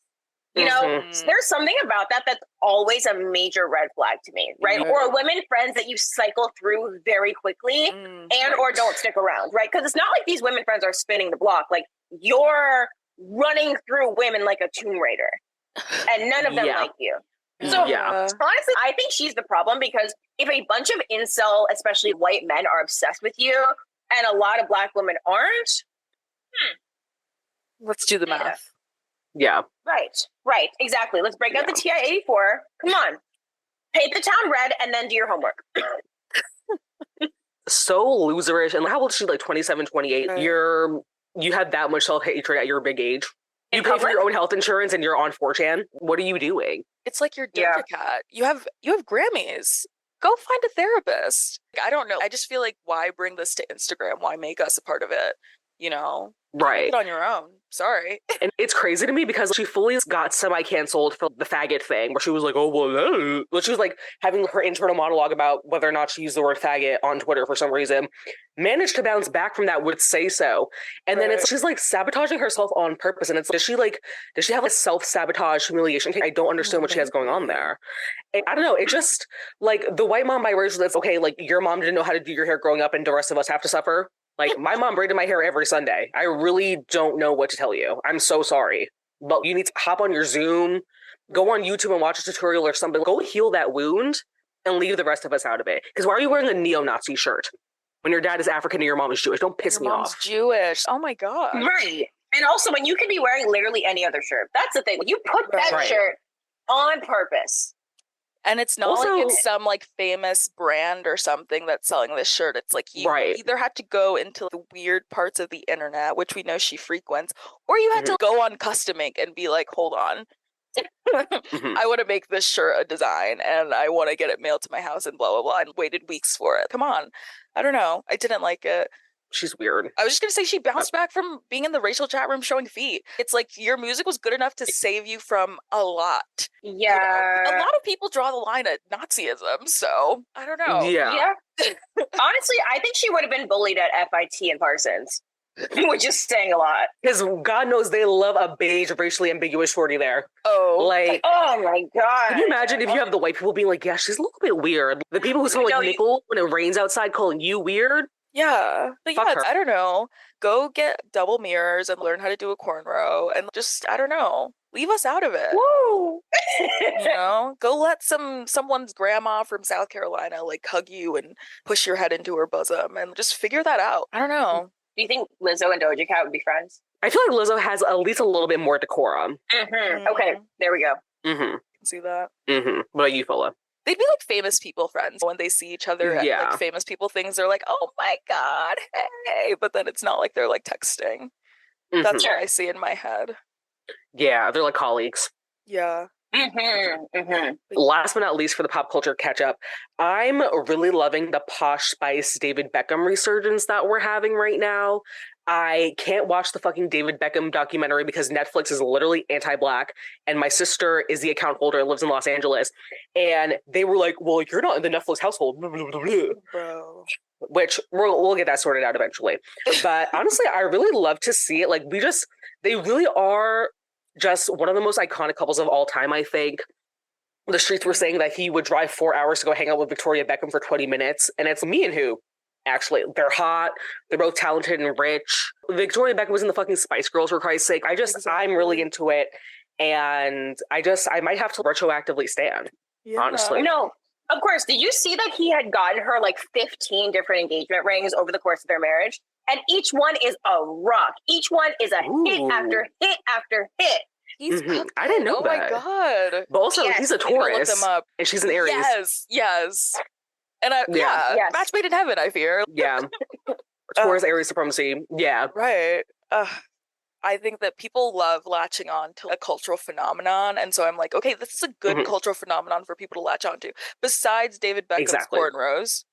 You know, there's something about that that's always a major red flag to me, right? Or women friends that you cycle through very quickly and or don't stick around, right? Because it's not like these women friends are spinning the block. Like, you're running through women like a Tomb Raider, and none of them like you. So honestly, I think she's the problem, because if a bunch of incel, especially white men, are obsessed with you and a lot of Black women aren't, let's do the math. Yeah. Right. Exactly. Let's break out the TI-84. Come on. Paint the town red and then do your homework. So loserish. And how old is she? Like 27, 28? Right. You had that much self-hatred at your big age. You pay for your own health insurance and you're on 4chan. What are you doing? It's like you're Doja Cat. You have Grammys. Go find a therapist. I don't know. I just feel like, why bring this to Instagram? Why make us a part of it? You know? Right. Make it on your own. Sorry. And it's crazy to me because she fully got semi-canceled for the faggot thing, where she was like, oh, well, she was like having her internal monologue about whether or not she used the word faggot on Twitter for some reason, managed to bounce back from that with say so. And then she's like sabotaging herself on purpose. And it's, does she have a self-sabotage humiliation? I don't understand what she has going on there. And I don't know. It just, like, the white mom biracial, that's okay. Like, your mom didn't know how to do your hair growing up and the rest of us have to suffer. Like, my mom braided my hair every Sunday. I really don't know what to tell you. I'm so sorry. But you need to hop on your Zoom, go on YouTube and watch a tutorial or something. Go heal that wound and leave the rest of us out of it. Because why are you wearing a neo-Nazi shirt when your dad is African and your mom is Jewish? Don't piss me off. Your mom's Jewish. Oh my God. Right. And also, when you could be wearing literally any other shirt. That's the thing. You put that shirt on purpose. And it's not Also, like it's some like famous brand or something that's selling this shirt. It's like you right. either had to go into the weird parts of the internet, which we know she frequents, or you had to go on Custom Ink and be like, hold on. I want to make this shirt a design and I want to get it mailed to my house and blah, blah, blah, and waited weeks for it. Come on. I don't know. I didn't like it. She's weird. I was just going to say she bounced back from being in the racial chat room showing feet. It's like your music was good enough to save you from a lot. Yeah. You know? A lot of people draw the line at Nazism, so I don't know. Yeah. Honestly, I think she would have been bullied at FIT and Parsons, which is saying a lot. Because God knows they love a beige, racially ambiguous shorty there. Oh. Like, oh my God. can you imagine if you have the white people being like, yeah, she's a little bit weird. The people who smell like nickel when it rains outside calling you weird. Yeah. But Fuck yeah, her. I don't know. Go get double mirrors and learn how to do a cornrow and just, I don't know, leave us out of it. Woo! You know, go let someone's grandma from South Carolina like hug you and push your head into her bosom and just figure that out. I don't know. Do you think Lizzo and Doja Cat would be friends? I feel like Lizzo has at least a little bit more decorum. Okay, there we go. See that? What about you, Fola? They'd be like famous people friends when they see each other at like famous people things. They're like, oh my God, hey. But then it's not like they're like texting. That's what I see in my head. Yeah, they're like colleagues. Yeah. Last but not least for the pop culture catch up, I'm really loving the Posh Spice David Beckham resurgence that we're having right now. I can't watch the fucking David Beckham documentary because Netflix is literally anti-Black, and my sister is the account holder and lives in Los Angeles, and they were like, well, you're not in the Netflix household. Bro. Which we'll get that sorted out eventually. But honestly, I really love to see it. Like, they really are just one of the most iconic couples of all time, I think. The streets were saying that he would drive 4 hours to go hang out with Victoria Beckham for 20 minutes. And it's me and who, actually. They're hot. They're both talented and rich. Victoria Beckham was in the fucking Spice Girls, for Christ's sake. I'm really into it. And I might have to retroactively stand, honestly. No, of course. Did you see that he had gotten her like 15 different engagement rings over the course of their marriage? And each one is a rock. Each one is a hit after hit after hit. I didn't know that. Oh my God. But also, he's a Taurus, and she's an Aries. Yes. And match made in heaven, I fear. Yeah. Taurus, Aries supremacy. Yeah. Right. I think that people love latching on to a cultural phenomenon. And so I'm like, okay, this is a good cultural phenomenon for people to latch on to. Besides David Beckham's cornrows.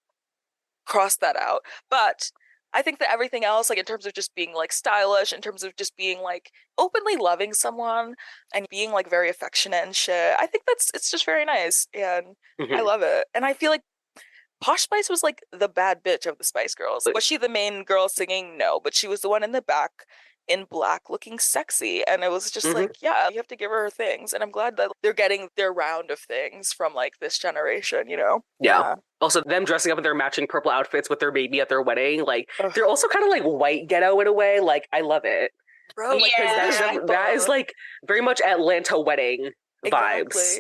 Cross that out. But I think that everything else, like in terms of just being like stylish, in terms of just being like openly loving someone and being like very affectionate and shit, I think it's just very nice. And I love it. And I feel like Posh Spice was like the bad bitch of the Spice Girls. Was she the main girl singing? No, but she was the one in the back in black looking sexy. And it was just like, yeah, you have to give her things. And I'm glad that they're getting their round of things from like this generation, you know? Yeah. Also, them dressing up in their matching purple outfits with their baby at their wedding, like, they're also kind of like white ghetto in a way. Like, I love it. Bro, like, that is like very much Atlanta wedding vibes.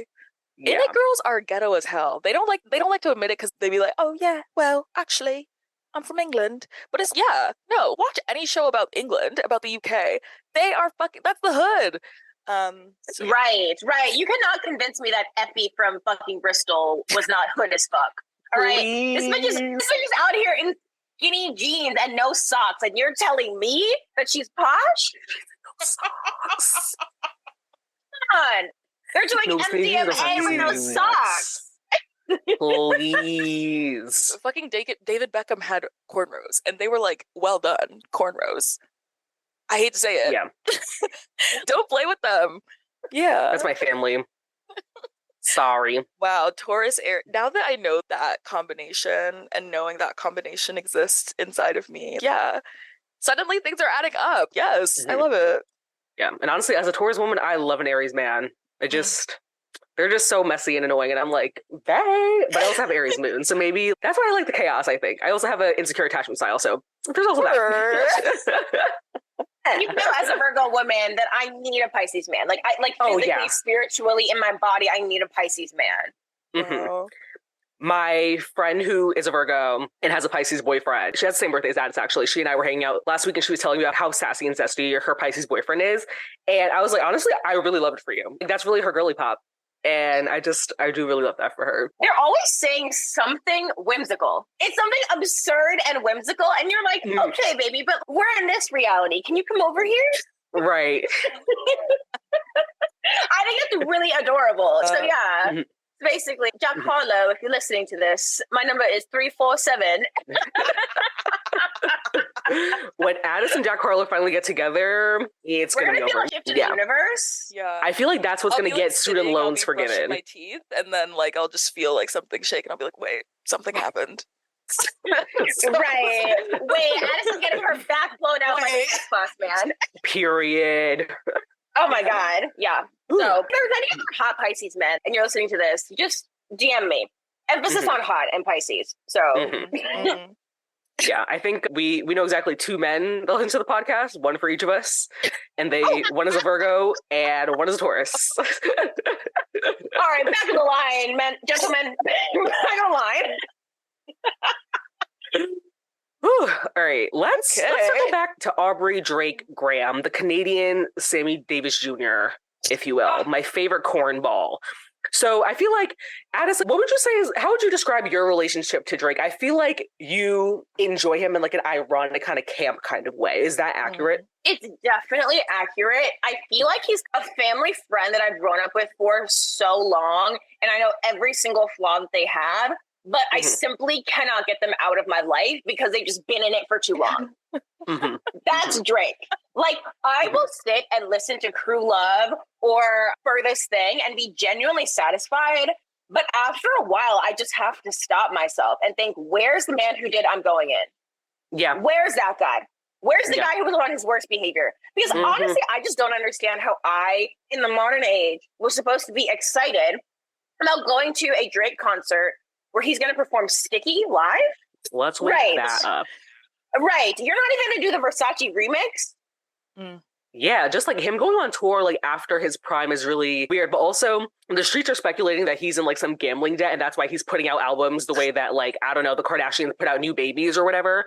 Yeah. Indie girls are ghetto as hell. They don't like to admit it because they be like, oh yeah, well, actually, I'm from England. But it's, watch any show about England, about the UK. They are fucking, that's the hood. Right. You cannot convince me that Effie from fucking Bristol was not hood as fuck. All right? This bitch is out here in skinny jeans and no socks, and you're telling me that she's posh? Come on. They're doing MDMA with no socks. Please. Fucking David Beckham had cornrows, and they were like, well done, cornrows. I hate to say it. Yeah. Don't play with them. Yeah. That's my family. Sorry. Wow, Taurus air. Now that I know that combination and knowing that combination exists inside of me, suddenly things are adding up. Yes, I love it. Yeah, and honestly, as a Taurus woman, I love an Aries man. They're just so messy and annoying, and I'm like, they. But I also have Aries moon, so maybe that's why I like the chaos, I think. I also have an insecure attachment style, so there's also that. You know, as a Virgo woman, that I need a Pisces man. Like, physically, spiritually, in my body, I need a Pisces man. Oh. My friend who is a Virgo and has a Pisces boyfriend, she has the same birthday as Addis, actually. She and I were hanging out last week, and she was telling me about how sassy and zesty her Pisces boyfriend is. And I was like, honestly, I really love it for you. That's really her girly pop. And I do really love that for her. They're always saying something whimsical. It's something absurd and whimsical. And you're like, okay, baby, but we're in this reality. Can you come over here? Right. I think it's really adorable. So yeah, basically, Giancarlo, if you're listening to this, my number is 347. When Addis and Jack Harlow finally get together, it's going to be over. Shift to the universe. Yeah. I feel like that's what's going to get student loans forgiven. My teeth, and then like I'll just feel like something shaking. I'll be like, wait, something happened. Right. Wait, Addis is getting her back blown out by the bus, man. Period. Oh my God. Yeah. Ooh. So if there's any other hot Pisces men and you're listening to this, just DM me. Emphasis on hot and Pisces. So yeah, I think we know exactly 2 men that listen to the podcast, one for each of us. And one is a Virgo and one is a Taurus. All right, back of the line, men, gentlemen. Back of the line. Whew. All right, let's circle back to Aubrey Drake Graham, the Canadian Sammy Davis Jr., if you will, my favorite cornball. So I feel like, Addis, what would you say how would you describe your relationship to Drake? I feel like you enjoy him in like an ironic kind of camp kind of way. Is that accurate? It's definitely accurate. I feel like he's a family friend that I've grown up with for so long, and I know every single flaw that they have, but I simply cannot get them out of my life because they've just been in it for too long. That's Drake. Like, I will sit and listen to Crew Love or Furthest Thing and be genuinely satisfied. But after a while, I just have to stop myself and think, where's the man who did I'm Going In? Yeah. Where's that guy? Where's the guy who was on his worst behavior? Because honestly, I just don't understand how I, in the modern age, was supposed to be excited about going to a Drake concert where he's going to perform Sticky live. Let's wake that up. Right. You're not even going to do the Versace remix? Yeah, just like him going on tour like after his prime is really weird. But also the streets are speculating that he's in like some gambling debt and that's why he's putting out albums the way that like, I don't know, the Kardashians put out New Babies or whatever.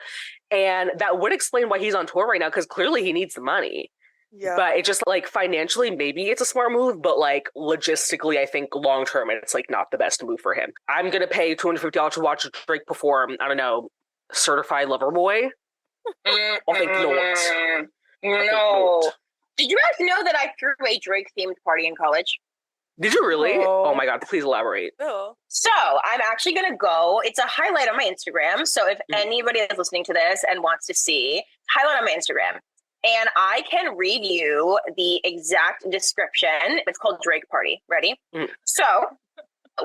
And that would explain why he's on tour right now, because clearly he needs the money. Yeah. But it just like financially, maybe it's a smart move, but like logistically, I think long term, it's like not the best move for him. I'm going to pay $250 to watch Drake perform, I don't know, Certified Lover Boy. I think not. No. Did you guys know that I threw a Drake themed party in college? Did you really? Oh my God, please elaborate. Oh. So I'm actually going to go. It's a highlight on my Instagram. So if anybody is listening to this and wants to see, highlight on my Instagram. And I can read you the exact description. It's called Drake Party. Ready? So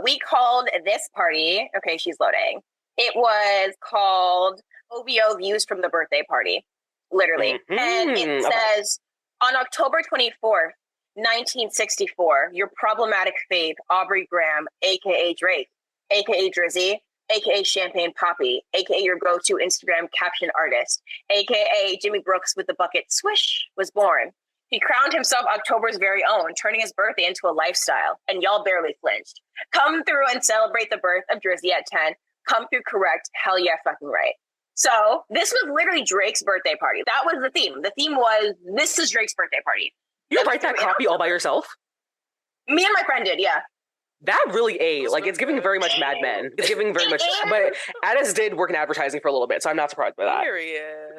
we called this party. Okay, she's loading. It was called OVO Views from the Birthday Party. Literally. And it says, on October 24th, 1964, your problematic fave, Aubrey Graham, a.k.a. Drake, a.k.a. Drizzy, a.k.a. Champagne Poppy, a.k.a. your go-to Instagram caption artist, a.k.a. Jimmy Brooks with the bucket swish, was born. He crowned himself October's very own, turning his birthday into a lifestyle, and y'all barely flinched. Come through and celebrate the birth of Drizzy at 10. Come through correct. Hell yeah, fucking right. So this was literally Drake's birthday party. That was the theme. The theme was, this is Drake's birthday party. You write that copy all by yourself? Me and my friend did, yeah. That really like, it's giving very much Mad Men. It's giving very much, but Addis did work in advertising for a little bit, so I'm not surprised by that.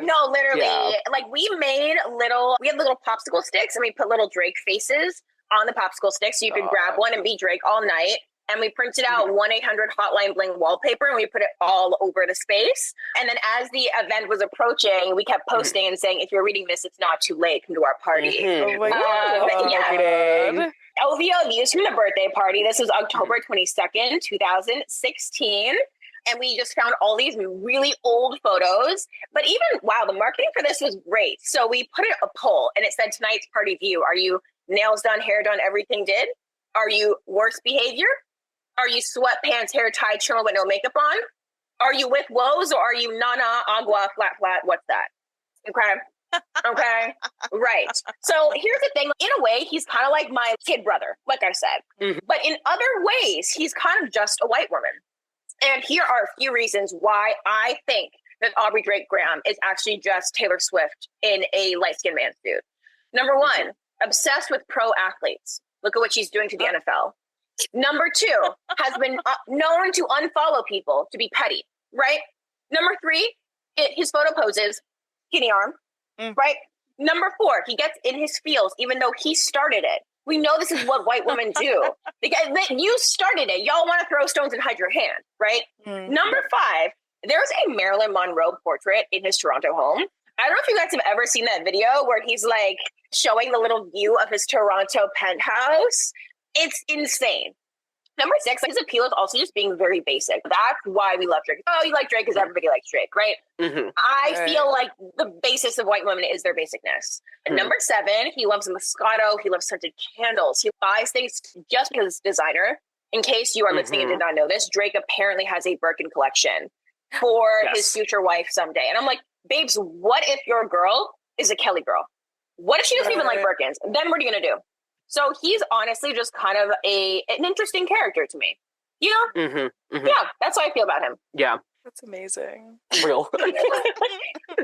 No, literally. Yeah. Like, we had little popsicle sticks, and we put little Drake faces on the popsicle sticks, so you could grab one and be Drake all night. And we printed out 1-800-HOTLINE BLING wallpaper, and we put it all over the space. And then as the event was approaching, we kept posting and saying, if you're reading this, it's not too late. Come to our party. Oh my God. OVO Views from the Birthday Party. This was October 22nd, 2016. And we just found all these really old photos. But even, wow, the marketing for this was great. So we put a poll, and it said, tonight's party view. Are you nails done, hair done, everything did? Are you worst behavior? Are you sweatpants, hair tied, trim with no makeup on? Are you with woes, or are you nana, agua, flat? What's that? Okay. Right. So here's the thing. In a way, he's kind of like my kid brother, like I said. But in other ways, he's kind of just a white woman. And here are a few reasons why I think that Aubrey Drake Graham is actually just Taylor Swift in a light-skinned man's suit. Number one, obsessed with pro athletes. Look at what she's doing to the NFL. Number 2 has been known to unfollow people to be petty, right? Number 3, his photo poses, skinny arm, right? Number 4, he gets in his feels even though he started it. We know this is what white women do. Because you started it. Y'all want to throw stones and hide your hand, right? Number 5, there's a Marilyn Monroe portrait in his Toronto home. I don't know if you guys have ever seen that video where he's like showing the little view of his Toronto penthouse. It's insane. Number 6, his appeal is also just being very basic. That's why we love Drake. Oh, you like Drake because everybody likes Drake, right? I feel like the basis of white women is their basicness. Number 7, he loves Moscato. He loves scented candles. He buys things just because it's designer. In case you are listening and did not know this, Drake apparently has a Birkin collection for his future wife someday. And I'm like, babes, what if your girl is a Kelly girl? What if she doesn't even like Birkins? Then what are you going to do? So he's honestly just kind of an interesting character to me. You know? Yeah, that's how I feel about him. Yeah. That's amazing. Real.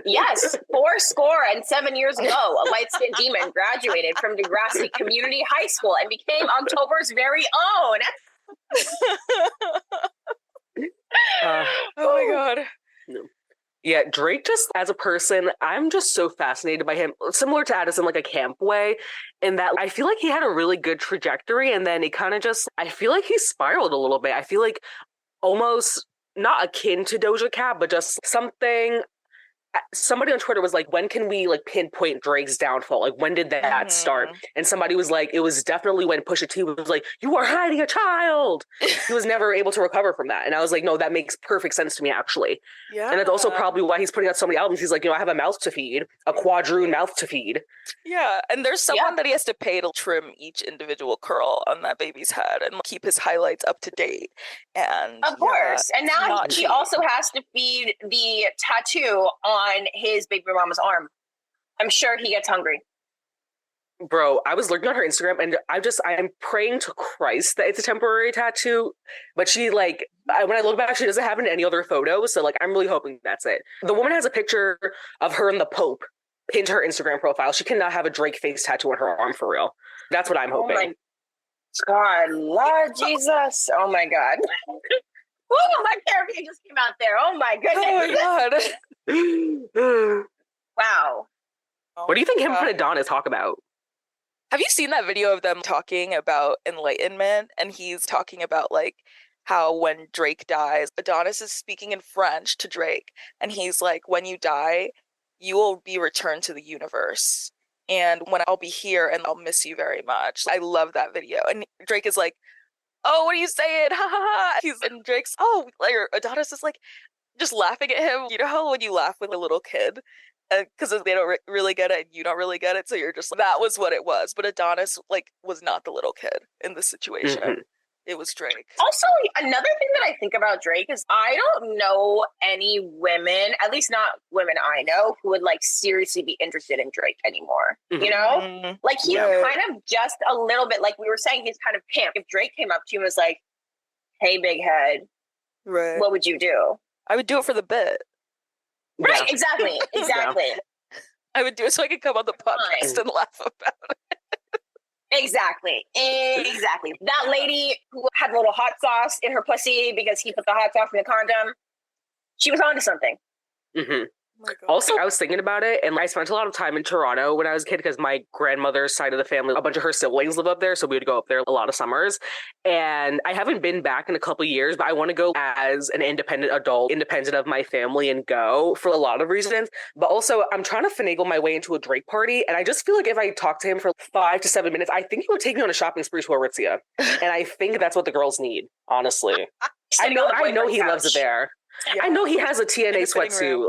Yes, 47 years ago, a light-skinned demon graduated from Degrassi Community High School and became October's very own. Oh my God. Yeah, Drake just as a person, I'm just so fascinated by him, similar to Addis in like a camp way, in that I feel like he had a really good trajectory and then it kind of just, I feel like he spiraled a little bit. I feel like almost not akin to Doja Cat, but just something. Somebody on Twitter was like, when can we like pinpoint Drake's downfall? Like, when did that start? And somebody was like, it was definitely when Pusha T was like, you are hiding a child. He was never able to recover from that. And I was like, no, that makes perfect sense to me, actually. Yeah. And that's also probably why he's putting out so many albums. He's like, I have a mouth to feed, a quadroon mouth to feed. Yeah. And there's someone that he has to pay to trim each individual curl on that baby's head and keep his highlights up to date. And of course. And now he also has to feed the tattoo on his baby mama's arm. I'm sure he gets hungry. Bro, I was looking at her Instagram and I'm praying to Christ that it's a temporary tattoo. But she when I look back, she doesn't have it in any other photos. So I'm really hoping that's it. The woman has a picture of her and the Pope pinned to her Instagram profile. She cannot have a Drake face tattoo on her arm for real. That's what I'm hoping. Oh my God, Lord Jesus. Oh my God. Oh, my therapy just came out there. Oh my goodness. Oh my God. Wow. What do you think him and Adonis talk about? Have you seen that video of them talking about enlightenment? And he's talking about how when Drake dies, Adonis is speaking in French to Drake. And he's like, when you die, you will be returned to the universe. And when I'll be here and I'll miss you very much. I love that video. And Drake is like, oh, what are you saying? Ha ha ha. And Drake's, Adonis is just laughing at him. You know how when you laugh with a little kid? Because they don't really get it and you don't really get it. So you're just that was what it was. But Adonis was not the little kid in this situation. It was Drake. Also, another thing that I think about Drake is I don't know any women, at least not women I know, who would seriously be interested in Drake anymore. You know? He's kind of just a little bit, like we were saying, he's kind of camp. If Drake came up to you and was like, hey, big head, what would you do? I would do it for the bit. Right, exactly. Yeah. I would do it so I could come on the podcast and laugh about it. Exactly. That lady who had a little hot sauce in her pussy because he put the hot sauce in the condom, she was onto something. Oh also, I was thinking about it, and I spent a lot of time in Toronto when I was a kid because my grandmother's side of the family, a bunch of her siblings live up there, so we would go up there a lot of summers. And I haven't been back in a couple years, but I want to go as an independent adult, independent of my family, and go for a lot of reasons. But also, I'm trying to finagle my way into a Drake party, and I just feel like if I talk to him for 5 to 7 minutes, I think he would take me on a shopping spree to Aritzia. And I think that's what the girls need, honestly. I know he loves it there. Yeah. I know he has a TNA sweatsuit.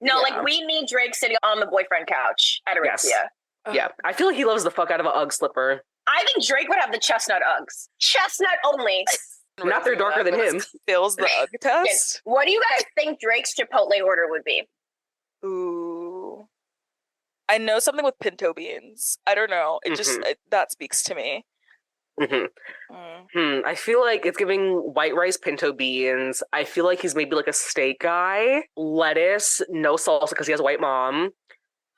No, we need Drake sitting on the boyfriend couch at Aritzia. Yes. Yeah, I feel like he loves the fuck out of an UGG slipper. I think Drake would have the chestnut Uggs. Chestnut only. Not they're darker than him. Fails the UGG test. What do you guys think Drake's Chipotle order would be? Ooh. I know something with pinto beans. I don't know. It just, that speaks to me. I feel like it's giving white rice, pinto beans. I feel like he's maybe a steak guy. Lettuce, no salsa because he has a white mom.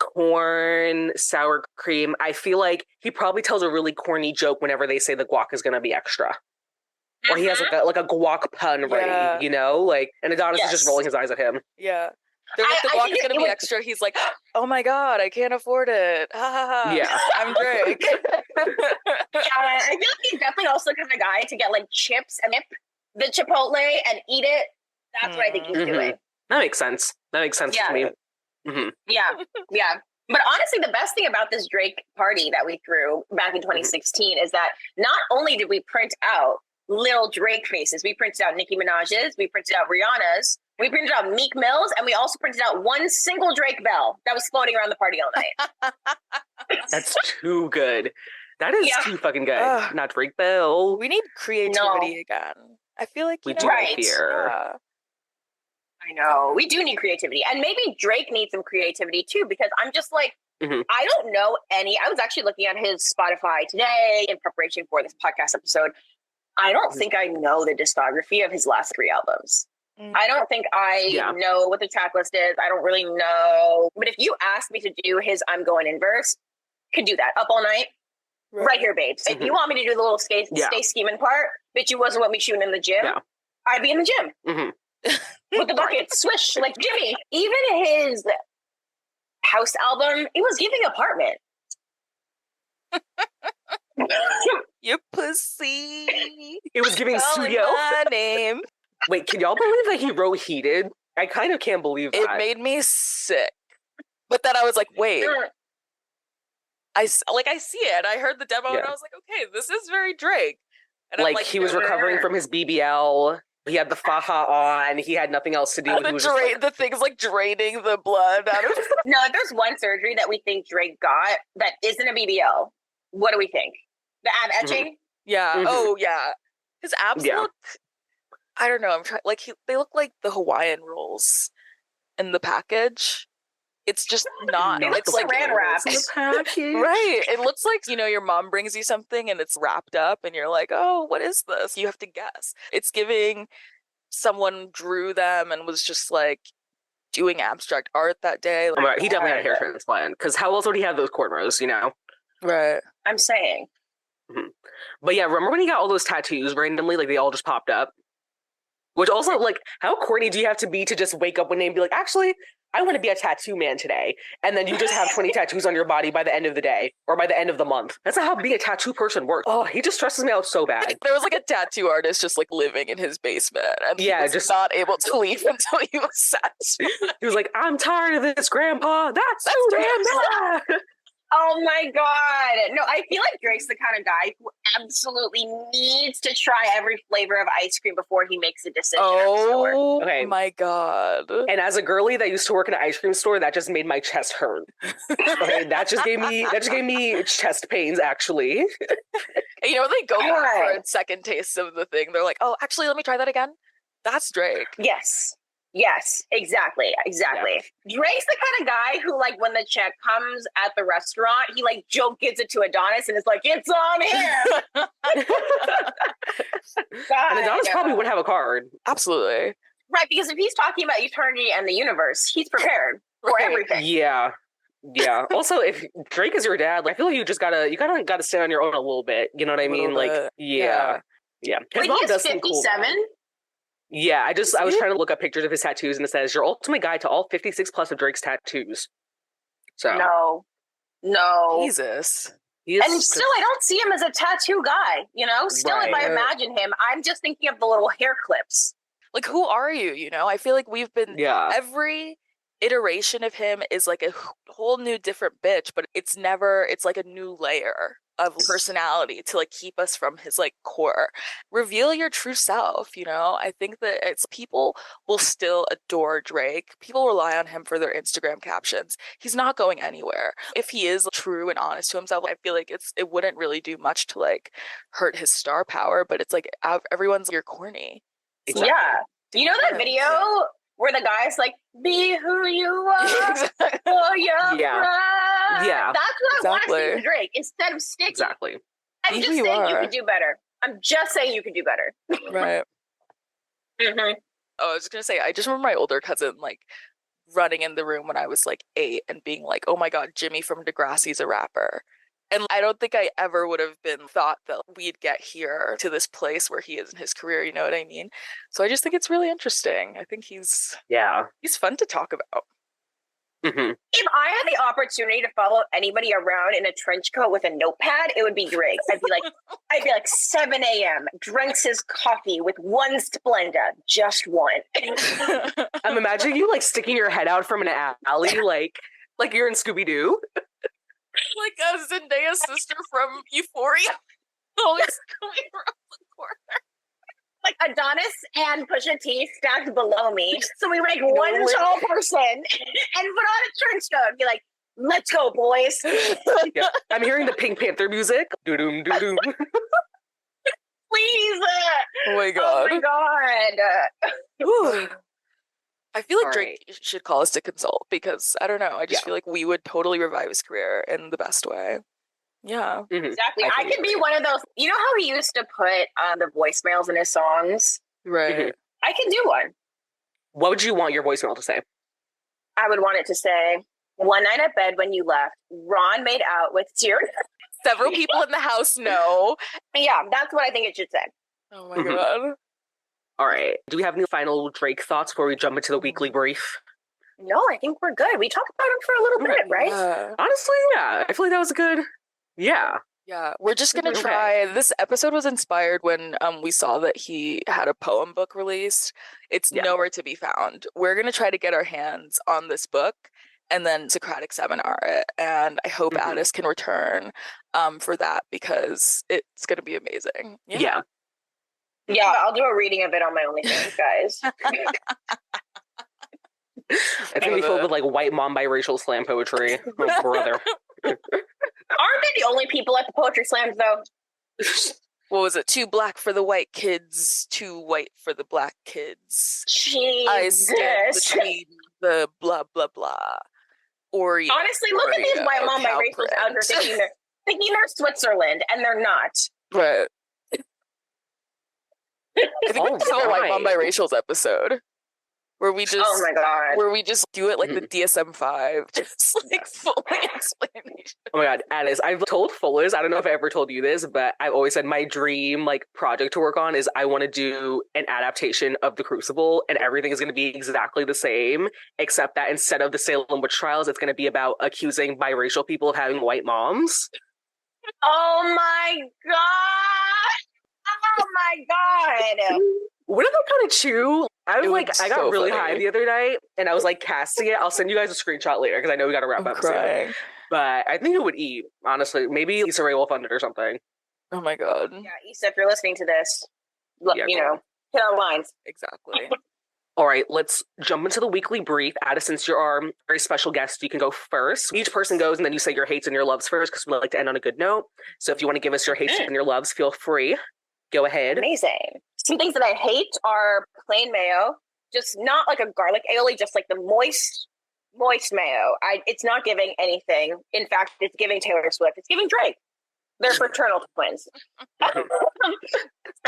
corn, sour cream. I feel like he probably tells a really corny joke whenever they say the guac is going to be extra. Or he has like a guac pun ready, you know? Like, and Adonis is just rolling his eyes at him. Yeah. They're like, the guac is going to be extra. He's like, oh my God, I can't afford it. Ha ha ha. Yeah. I'm Drake. I feel like he's definitely also the kind of guy to get like chips and dip the Chipotle and eat it. That's what I think he's doing. That makes sense. That makes sense to me. Yeah. But honestly, the best thing about this Drake party that we threw back in 2016 is that not only did we print out little Drake faces, we printed out Nicki Minaj's, we printed out Rihanna's, we printed out Meek Mill's, and we also printed out one single Drake bell that was floating around the party all night. That's too good. That is too fucking good. Not Drake Bell. We need creativity again. I feel like we do here. Yeah. I know. We do need creativity. And maybe Drake needs some creativity too, because I'm just like, I don't know any. I was actually looking at his Spotify today in preparation for this podcast episode. I don't think I know the discography of his last 3 albums. I don't think I know what the track list is. I don't really know. But if you ask me to do his I'm Going In verse, could do that. Up All Night. Right here, babes. If you want me to do the little stay scheming part, bitch, you wasn't what me shooting in the gym, I'd be in the gym. With the bucket, swish, like Jimmy. Even his house album, it was giving apartment. You pussy. It was giving studio. My name. Wait, can y'all believe that he wrote Heated? I kind of can't believe that. It made me sick. But then I was like, wait. I see it. I heard the demo and I was like, okay, this is very Drake. And like he was recovering from his BBL. He had the faja on. He had nothing else to do. The thing's like draining the blood out of No, if there's one surgery that we think Drake got that isn't a BBL, what do we think? The ab etching? Yeah. Oh, yeah. His abs look, I don't know. I'm trying, like, they look like the Hawaiian rolls in the package. It's just not. It looks like saran wrap. Right. It looks like, your mom brings you something and it's wrapped up and you're like, oh, what is this? You have to guess. It's giving someone drew them and was just like doing abstract art that day. Like, he definitely had a hair transplant because how else would he have those cornrows, Right. I'm saying. But yeah, remember when he got all those tattoos randomly? Like they all just popped up? Which also, like, how corny do you have to be to just wake up one day and be like, actually, I want to be a tattoo man today. And then you just have 20 tattoos on your body by the end of the day or by the end of the month. That's not how being a tattoo person works. Oh, he just stresses me out so bad. There was like a tattoo artist just like living in his basement and he was just not able to leave until he was satisfied. He was like, I'm tired of this, Grandpa. That's too damn bad. Oh my God. No, I feel like Drake's the kind of guy who absolutely needs to try every flavor of ice cream before he makes a decision. Oh my God. And as a girly that used to work in an ice cream store, that just made my chest hurt. Okay, that just gave me chest pains, actually. And you know, they go for a second taste of the thing. They're like, oh, actually, let me try that again. That's Drake. Yes, exactly. Yeah. Drake's the kind of guy who, like, when the check comes at the restaurant, he, like, joke gives it to Adonis and is like, it's on him. And Adonis probably would have a card. Absolutely. Right, because if he's talking about eternity and the universe, he's prepared for everything. Yeah. Also, if Drake is your dad, like, I feel like you gotta stand on your own a little bit. You know what I mean? Like, yeah. His mom does 57. Cool. Yeah, I was trying to look up pictures of his tattoos, and it says your ultimate guide to all 56 plus of Drake's tattoos. So no, Jesus. And still, I don't see him as a tattoo guy. Still, if I imagine him, I'm just thinking of the little hair clips. Like, who are you? I feel like we've been every iteration of him is like a whole new different bitch, but it's like a new layer of personality to like keep us from his like core. Reveal your true self. I think that people will still adore Drake. People rely on him for their Instagram captions. He's not going anywhere. If he is true and honest to himself, I feel like it wouldn't really do much to like hurt his star power, but it's like everyone's like, you're corny. Exactly. Yeah. That video where the guy's like, be who you are for your pride. Yeah. That's what I want to see with Drake instead of sticking. Exactly. I'm just saying you could do better. I'm just saying you could do better. Right. Oh, I was going to say, I just remember my older cousin, like, running in the room when I was like 8 and being like, oh my God, Jimmy from Degrassi's a rapper. And I don't think I ever would have been thought that we'd get here to this place where he is in his career, you know what I mean? So I just think it's really interesting. I think he's fun to talk about. Mm-hmm. If I had the opportunity to follow anybody around in a trench coat with a notepad, it would be Drake. I'd be like 7 a.m., drinks his coffee with one Splenda, just one. I'm imagining you like sticking your head out from an alley, like you're in Scooby-Doo. Like a Zendaya sister from Euphoria. Always coming around the corner. Like Adonis and Pusha T stacked below me. So we make one tall person and put on a trench coat and be like, let's go, boys. Yeah. I'm hearing the Pink Panther music. Doo-doom, doo-doom. Please. Oh my God. Oh my God. I feel like Drake should call us to consult because I don't know. I just feel like we would totally revive his career in the best way. Yeah. Mm-hmm. Exactly. I could be one of those. You know how he used to put the voicemails in his songs? Right. Mm-hmm. I can do one. What would you want your voicemail to say? I would want it to say, one night at bed when you left, Ron made out with Tyrion. Several people in the house know. Yeah, that's what I think it should say. Oh my God. All right. Do we have any final Drake thoughts before we jump into the weekly brief? No, I think we're good. We talked about him for a little bit, right? Yeah. Honestly, yeah. I feel like that was a good... Yeah. Yeah. We're just going to try... This episode was inspired when we saw that he had a poem book released. It's nowhere to be found. We're going to try to get our hands on this book and then Socratic seminar it. And I hope Addis can return for that because it's going to be amazing. Yeah. Yeah, I'll do a reading of it on my OnlyFans, guys. It's going to be filled with like white mom biracial slam poetry. Oh, brother. Aren't they the only people at the poetry slams, though? What was it? 2 black for the white kids, 2 white for the black kids. Jesus. I stand between the blah, blah, blah. Oreo. Honestly, look at these white mom biracials out there thinking they're Switzerland, and they're not. Right. I think we should have a white mom biracials episode where we just where we just do it like the DSM-5, just like fully explanation. Oh my God, Addis, I've told Fullers, I don't know if I ever told you this, but I've always said my dream like project to work on is I want to do an adaptation of The Crucible, and everything is going to be exactly the same, except that instead of the Salem witch trials, it's going to be about accusing biracial people of having white moms. Oh my God! Oh my God! Wouldn't that kind of chew? I was like, I got so really funny. high the other night, and I was like casting it. I'll send you guys a screenshot later because I know we got to wrap up soon. But I think it would eat, honestly. Maybe Issa Rae will fund it or something. Oh my God. Yeah, Issa, if you're listening to this, look, Yeah, you know, hit our lines. Exactly. All right, let's jump into the weekly brief. Addis, since you're our very special guest, you can go first. Each person goes, and then you say your hates and your loves first because we like to end on a good note. So if you want to give us your hates and your loves, feel free. Go ahead. Amazing. Some things that I hate are plain mayo, just not like a garlic aioli, just like the moist mayo. It's not giving anything. In fact, it's giving Taylor Swift. It's giving Drake. They're fraternal twins.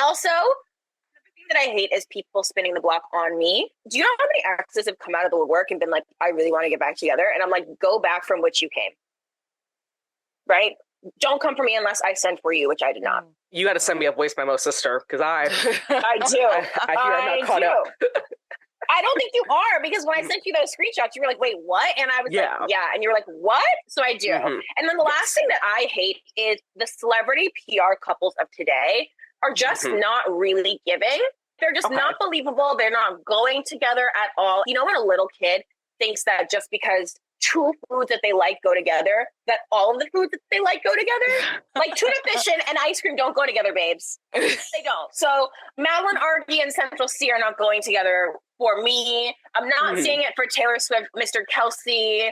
Also, another thing that I hate is people spinning the block on me. Do you know how many exes have come out of the woodwork and been like, I really want to get back together? And I'm like, go back from which you came. Right? Don't come for me unless I sent for you, which I did not. You got to send me a voice memo, sister, because I do. I hear I'm not caught up. I don't think you are, because when I sent you those screenshots, you were like, wait, what? And I was like, yeah. And you were like, what? So I do. Mm-hmm. And then the last thing that I hate is the celebrity PR couples of today are just not really giving. They're just not believable. They're not going together at all. You know, when a little kid thinks that just because 2 foods that they like go together, that all of the foods that they like go together? Like tuna fish and ice cream don't go together, babes. They don't. So Madeline Argy and Central C are not going together for me. I'm not seeing it for Taylor Swift, Mr. Kelsey.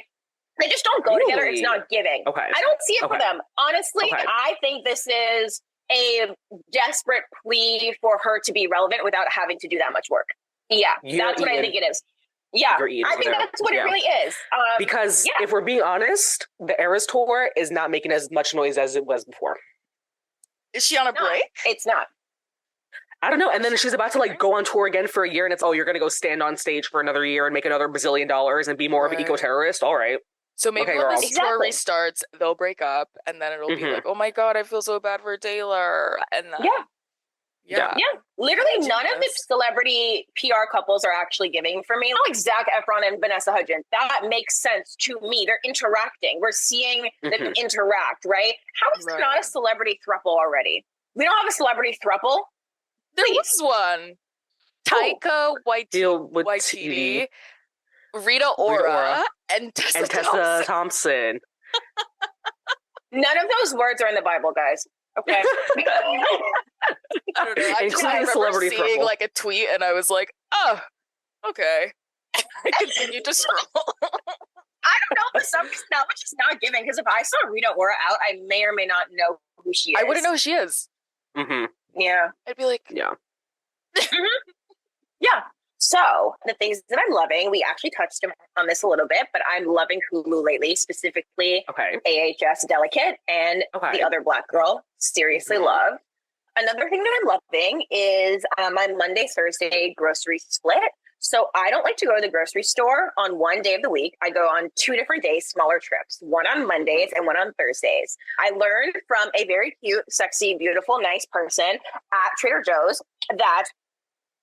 They just don't go together. It's not giving. Okay. I don't see it for them. Honestly, I think this is a desperate plea for her to be relevant without having to do that much work. Yeah, that's what I think it is. Yeah, I think that's what it really is. Because if we're being honest, the Eras Tour is not making as much noise as it was before. Is she on a break? It's not. I don't know. And then she's about to like go on tour again for a year, and it's, oh, you're gonna go stand on stage for another year and make another bazillion dollars and be more of an Right. eco-terrorist. All right. So maybe Okay, when girl. this tour Exactly. restarts, they'll break up, and then it'll be Mhm. like, oh my God, I feel so bad for Taylor. And then, Yeah. Yeah. Yeah, literally none of the Genius. celebrity PR couples are actually giving for me. Like Zac Efron and Vanessa Hudgens. That makes sense to me. They're interacting. We're seeing them Mhm. interact, right? How is there not Right. a celebrity throuple already? We don't have a celebrity throuple. There Please. was one. Who? Taika Deal with Waititi, TV, Rita Rita Ora, Ora, and Tessa and Tessa Thompson. Thompson. None of those words are in the Bible, guys. Okay. I don't know. I Including remember celebrity seeing throuple. like a tweet, and I was like, oh, okay. I continued to scroll. I don't know, but some reason that was just not giving. Because if I saw Rita Ora out, I may or may not know who she is. I wouldn't know who she is. Hmm. Yeah. I'd be like, Yeah. Yeah. So the things that I'm loving, we actually touched on this a little bit, but I'm loving Hulu lately, specifically Okay. AHS Delicate and Okay. The Other Black Girl. Seriously Mhm. love. Another thing that I'm loving is my Monday, Thursday grocery split. So I don't like to go to the grocery store on one day of the week. I go on 2 different days, smaller trips, one on Mondays and one on Thursdays. I learned from a very cute, sexy, beautiful, nice person at Trader Joe's that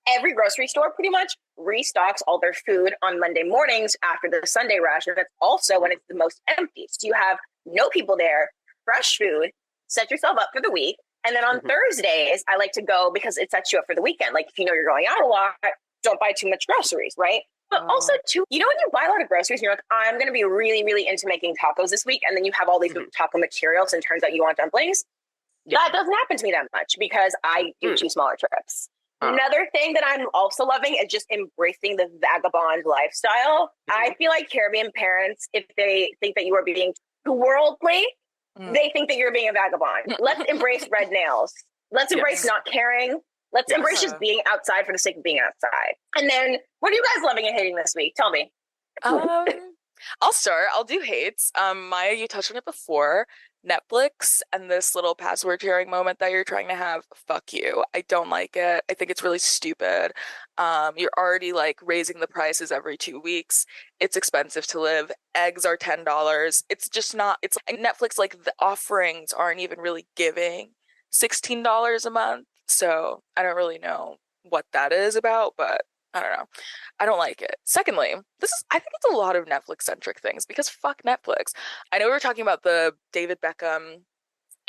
every grocery store pretty much restocks all their food on Monday mornings after the Sunday rush. And that's also when it's the most empty. So you have no people there, fresh food, set yourself up for the week. And then on Mhm. Thursdays, I like to go because it sets you up for the weekend. Like if you know you're going out a lot, don't buy too much groceries, right? But also, too, you know, when you buy a lot of groceries, you're like, I'm going to be really, really into making tacos this week. And then you have all these taco materials and turns out you want dumplings. Yeah. That doesn't happen to me that much because I do 2 smaller trips. Another thing that I'm also loving is just embracing the vagabond lifestyle. I feel like Caribbean parents, if they think that you are being too worldly, they think that you're being a vagabond. Let's embrace red nails. Let's embrace not caring. Let's embrace just being outside for the sake of being outside. And then, what are you guys loving and hating this week? Tell me. I'll start. I'll do hates. Maya, you touched on it before. Netflix and this little password sharing moment that you're trying to have. Fuck you. I don't like it. I think it's really stupid. You're already like raising the prices every 2 weeks. It's expensive to live. Eggs are $10. It's just not. It's like Netflix. Like the offerings aren't even really giving $16 a month. So I don't really know what that is about, but I don't know. I don't like it. Secondly, I think it's a lot of Netflix centric things because fuck Netflix. I know we were talking about the David Beckham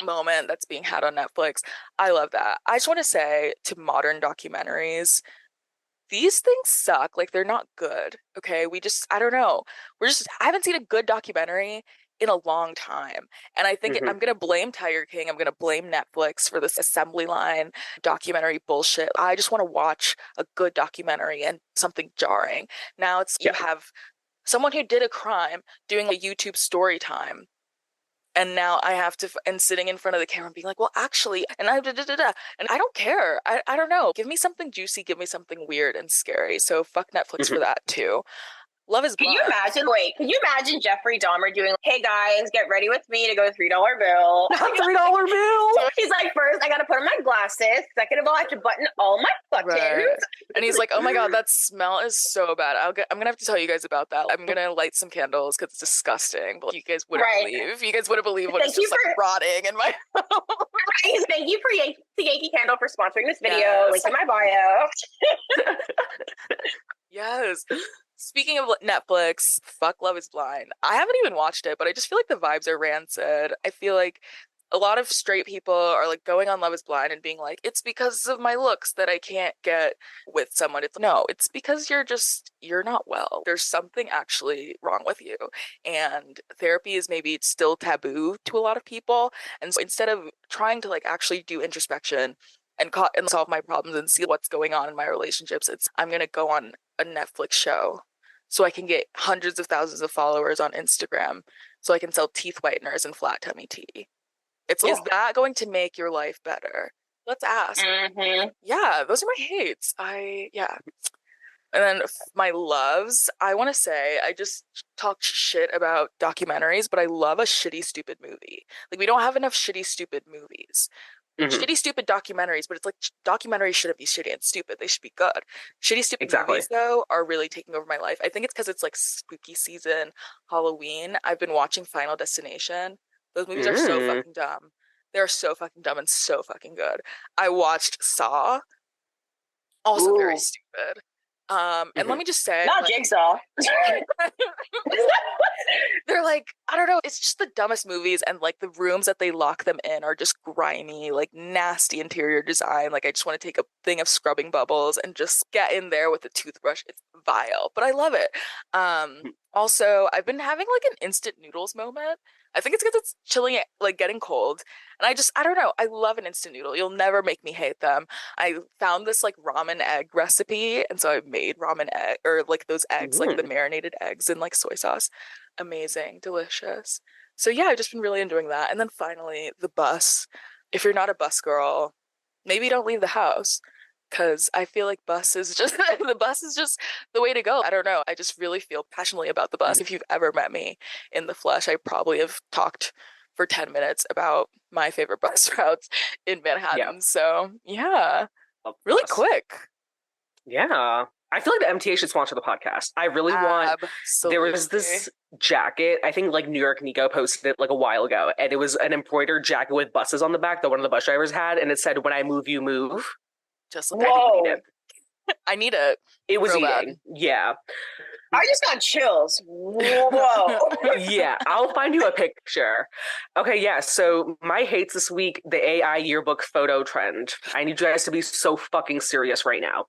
moment that's being had on Netflix. I love that. I just want to say to modern documentaries, these things suck. Like they're not good. Okay. I don't know. I haven't seen a good documentary in a long time. And I think I'm going to blame Tiger King. I'm going to blame Netflix for this assembly line documentary bullshit. I just want to watch a good documentary and something jarring. Now you have someone who did a crime doing a YouTube story time. And now I have to, and sitting in front of the camera and being like, well, actually, and and I don't care. I don't know. Give me something juicy. Give me something weird and scary. So fuck Netflix for that too. Love is Blind. Can you imagine Jeffrey Dahmer doing, hey guys, get ready with me to go $3 bill. $3 bill. So he's like, first, I got to put on my glasses. Second of all, I have to button all my buttons. Right. And he's like, oh my God, that smell is so bad. I'm going to have to tell you guys about that. I'm going to light some candles because it's disgusting. But you guys wouldn't believe. You guys wouldn't believe what is just like rotting in my Thank you for the Yankee Candle for sponsoring this video. Link in my bio. Yes. Speaking of Netflix, fuck Love is Blind. I haven't even watched it, but I just feel like the vibes are rancid. I feel like a lot of straight people are like going on Love is Blind and being like, it's because of my looks that I can't get with someone. It's because you're not well. There's something actually wrong with you. And therapy is maybe still taboo to a lot of people. And so instead of trying to like actually do introspection and solve my problems and see what's going on in my relationships, I'm going to go on a Netflix show so I can get hundreds of thousands of followers on Instagram so I can sell teeth whiteners and flat tummy tea. Is that going to make your life better? Let's ask. Yeah, those are my hates. And then my loves, I want to say, I just talked shit about documentaries, but I love a shitty, stupid movie. Like, we don't have enough shitty, stupid movies. Mhm. shitty, stupid documentaries, but it's like documentaries shouldn't be shitty and stupid. They should be good. Shitty, stupid Exactly. movies, though, are really taking over my life. I think it's because it's like spooky season, Halloween. I've been watching Final Destination. Those movies are so Mm. fucking dumb. They're so fucking dumb and so fucking good. I watched Saw, also very Ooh. stupid. And let Mhm. me just say, Not like, Jigsaw. they're like, I don't know, it's just the dumbest movies, and like the rooms that they lock them in are just grimy, like nasty interior design. Like I just want to take a thing of scrubbing bubbles and just get in there with a toothbrush. It's vile, but I love it. Also, I've been having like an instant noodles moment. I think it's because it's chilling, like getting cold. And I don't know. I love an instant noodle. You'll never make me hate them. I found this like ramen egg recipe, and so I made ramen egg, or like those eggs, like the Mm. marinated eggs in like soy sauce. Amazing, delicious. So yeah, I've just been really enjoying that. And then finally, the bus. If you're not a bus girl, maybe don't leave the house, because I feel like bus is just the bus is just the way to go. I don't know. I just really feel passionately about the bus. If you've ever met me in the flesh, I probably have talked for 10 minutes about my favorite bus routes in Yeah. Manhattan. So yeah, Love the really bus. quick. Yeah. I feel like the MTA should sponsor the podcast. I really want. There was Absolutely. this jacket. I think like New York Nico posted it like a while ago, and it was an embroidered jacket with buses on the back that one of the bus drivers had, and it said, "When I move, you move." Just I like think we Whoa. need it. I need a It was throwback. eating. Yeah. I just got chills. Whoa. Yeah, I'll find you a picture. Okay, yeah, so my hates this week, the AI yearbook photo trend. I need you guys to be so fucking serious right now.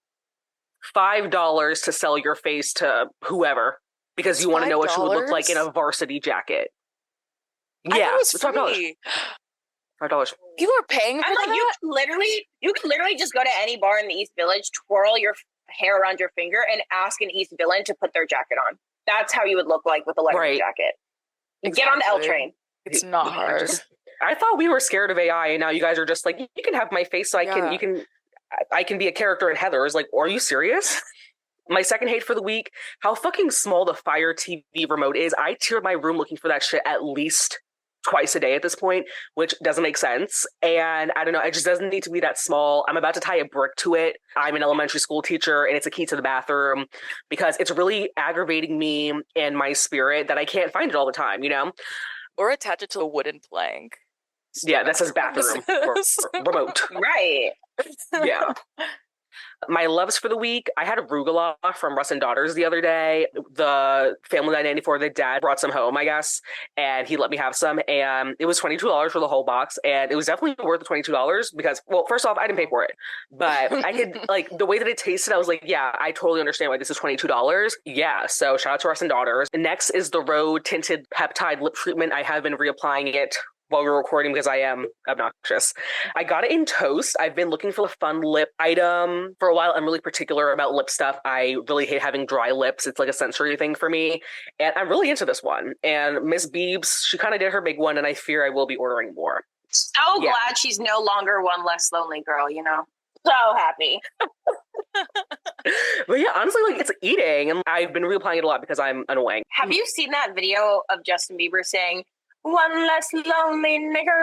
$5 to sell your face to whoever because you want to know what you would look like in a varsity jacket. I thought Yeah, it was it's $5. free. $5. People are paying for I'm like, that? you can literally just go to any bar in the East Village, twirl your hair around your finger, and ask an East Villain to put their jacket on. That's how you would look like with a leather Right. jacket. Get on the L train. It's not hard. I thought we were scared of AI, and now you guys are just like, you can have my face, so I can be a character in Heather's. Like, are you serious? My second hate for the week: how fucking small the Fire TV remote is. I tear my room looking for that shit at least twice a day at this point, which doesn't make sense. And I don't know, it just doesn't need to be that small. I'm about to tie a brick to it. I'm an elementary school teacher, and it's a key to the bathroom because it's really aggravating me and my spirit that I can't find it all the time, you know? Or attach it to a wooden plank. Yeah, that says bathroom or remote. Right. Yeah. My loves for the week: I had arugula from Russ and Daughters the other day. The family that I nanny for, the dad brought some home, I guess, and he let me have some. And it was $22 for the whole box. And it was definitely worth the $22 because, well, first off, I didn't pay for it. But I could, like, the way that it tasted, I was like, yeah, I totally understand why this is $22. Yeah, so shout out to Russ and Daughters. Next is the Rhode Tinted Peptide Lip Treatment. I have been reapplying it while we're recording because I am obnoxious. I got it in toast. I've been looking for a fun lip item for a while. I'm really particular about lip stuff. I really hate having dry lips. It's like a sensory thing for me. And I'm really into this one. And Miss Beebs, she kind of did her big one, and I fear I will be ordering more. So glad she's no longer one less lonely girl, you know? So happy. But yeah, honestly, like, it's eating. And I've been reapplying it a lot because I'm annoying. Have you seen that video of Justin Bieber saying, "One less lonely nigger"?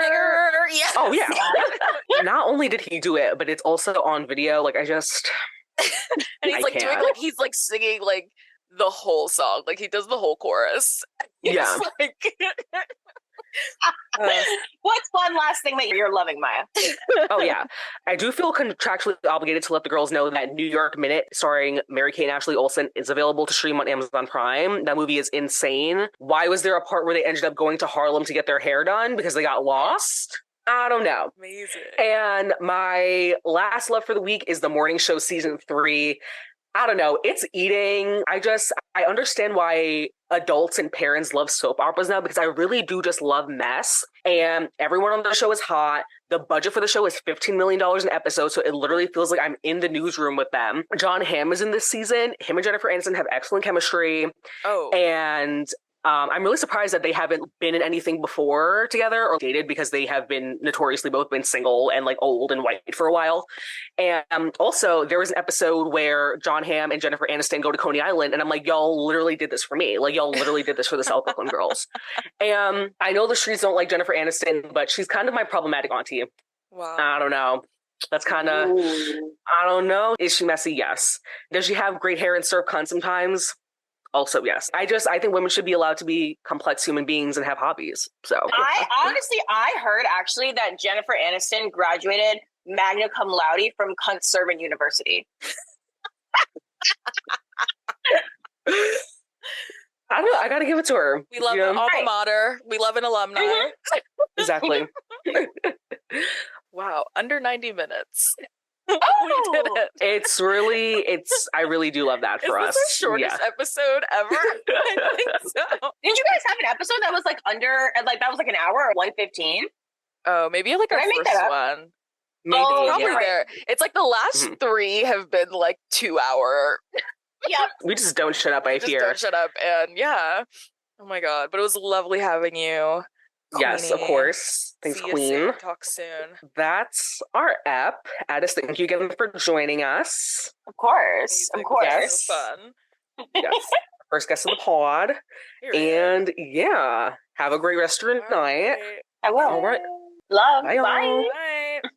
Yes. Oh, yeah. Not only did he do it, but it's also on video. Like, I just... And he's I like doing can't. like he's like singing like the whole song. Like he does the whole chorus. Yeah. It's like What's one last thing that you're loving, Maya? Oh, yeah. I do feel contractually obligated to let the girls know that New York Minute, starring Mary-Kate and Ashley Olsen, is available to stream on Amazon Prime. That movie is insane. Why was there a part where they ended up going to Harlem to get their hair done? Because they got lost? I don't know. amazing. And my last love for the week is The Morning Show Season 3. I don't know. It's eating. I understand why adults and parents love soap operas now, because I really do just love mess. And everyone on the show is hot. The budget for the show is $15 million an episode, so it literally feels like I'm in the newsroom with them. John Hamm is in this season. Him and Jennifer Aniston have excellent chemistry. Oh. And I'm really surprised that they haven't been in anything before together or dated, because they have been notoriously both been single and like old and white for a while. And also, there was an episode where John Hamm and Jennifer Aniston go to Coney Island, and I'm like, y'all literally did this for me. Like, y'all literally did this for the South Brooklyn girls. And I know the streets don't like Jennifer Aniston, but she's kind of my problematic auntie. Wow. I don't know. That's kind of, I don't know. Is she messy? Yes. Does she have great hair and serve cunt sometimes? Also, yes. I think women should be allowed to be complex human beings and have hobbies. So I heard actually that Jennifer Aniston graduated magna cum laude from Cunt Servant University. I don't know. I got to give it to her. We love an alma mater. We love an alumni. Mm-hmm. Exactly. Wow, under 90 minutes. Oh! We did it. I really do love that for us. Is this the shortest episode ever? I think so. Didn't you guys have an episode that was like that was like an hour or 1:15? Oh, maybe like our first one. Maybe. Probably there. It's like the last 3 have been like 2-hour. Yep. We just don't shut up, I hear. Don't shut up. And yeah. Oh my God. But it was lovely having you. Yes, of course. Thanks, See you Queen. soon. Talk soon. That's our ep. Addis, thank you again for joining us. Of course. Of course. Yes. So fun. Yes. First guest of the pod. And yeah, have a great rest of your night. I will. All right. Love. Bye. Bye. Bye.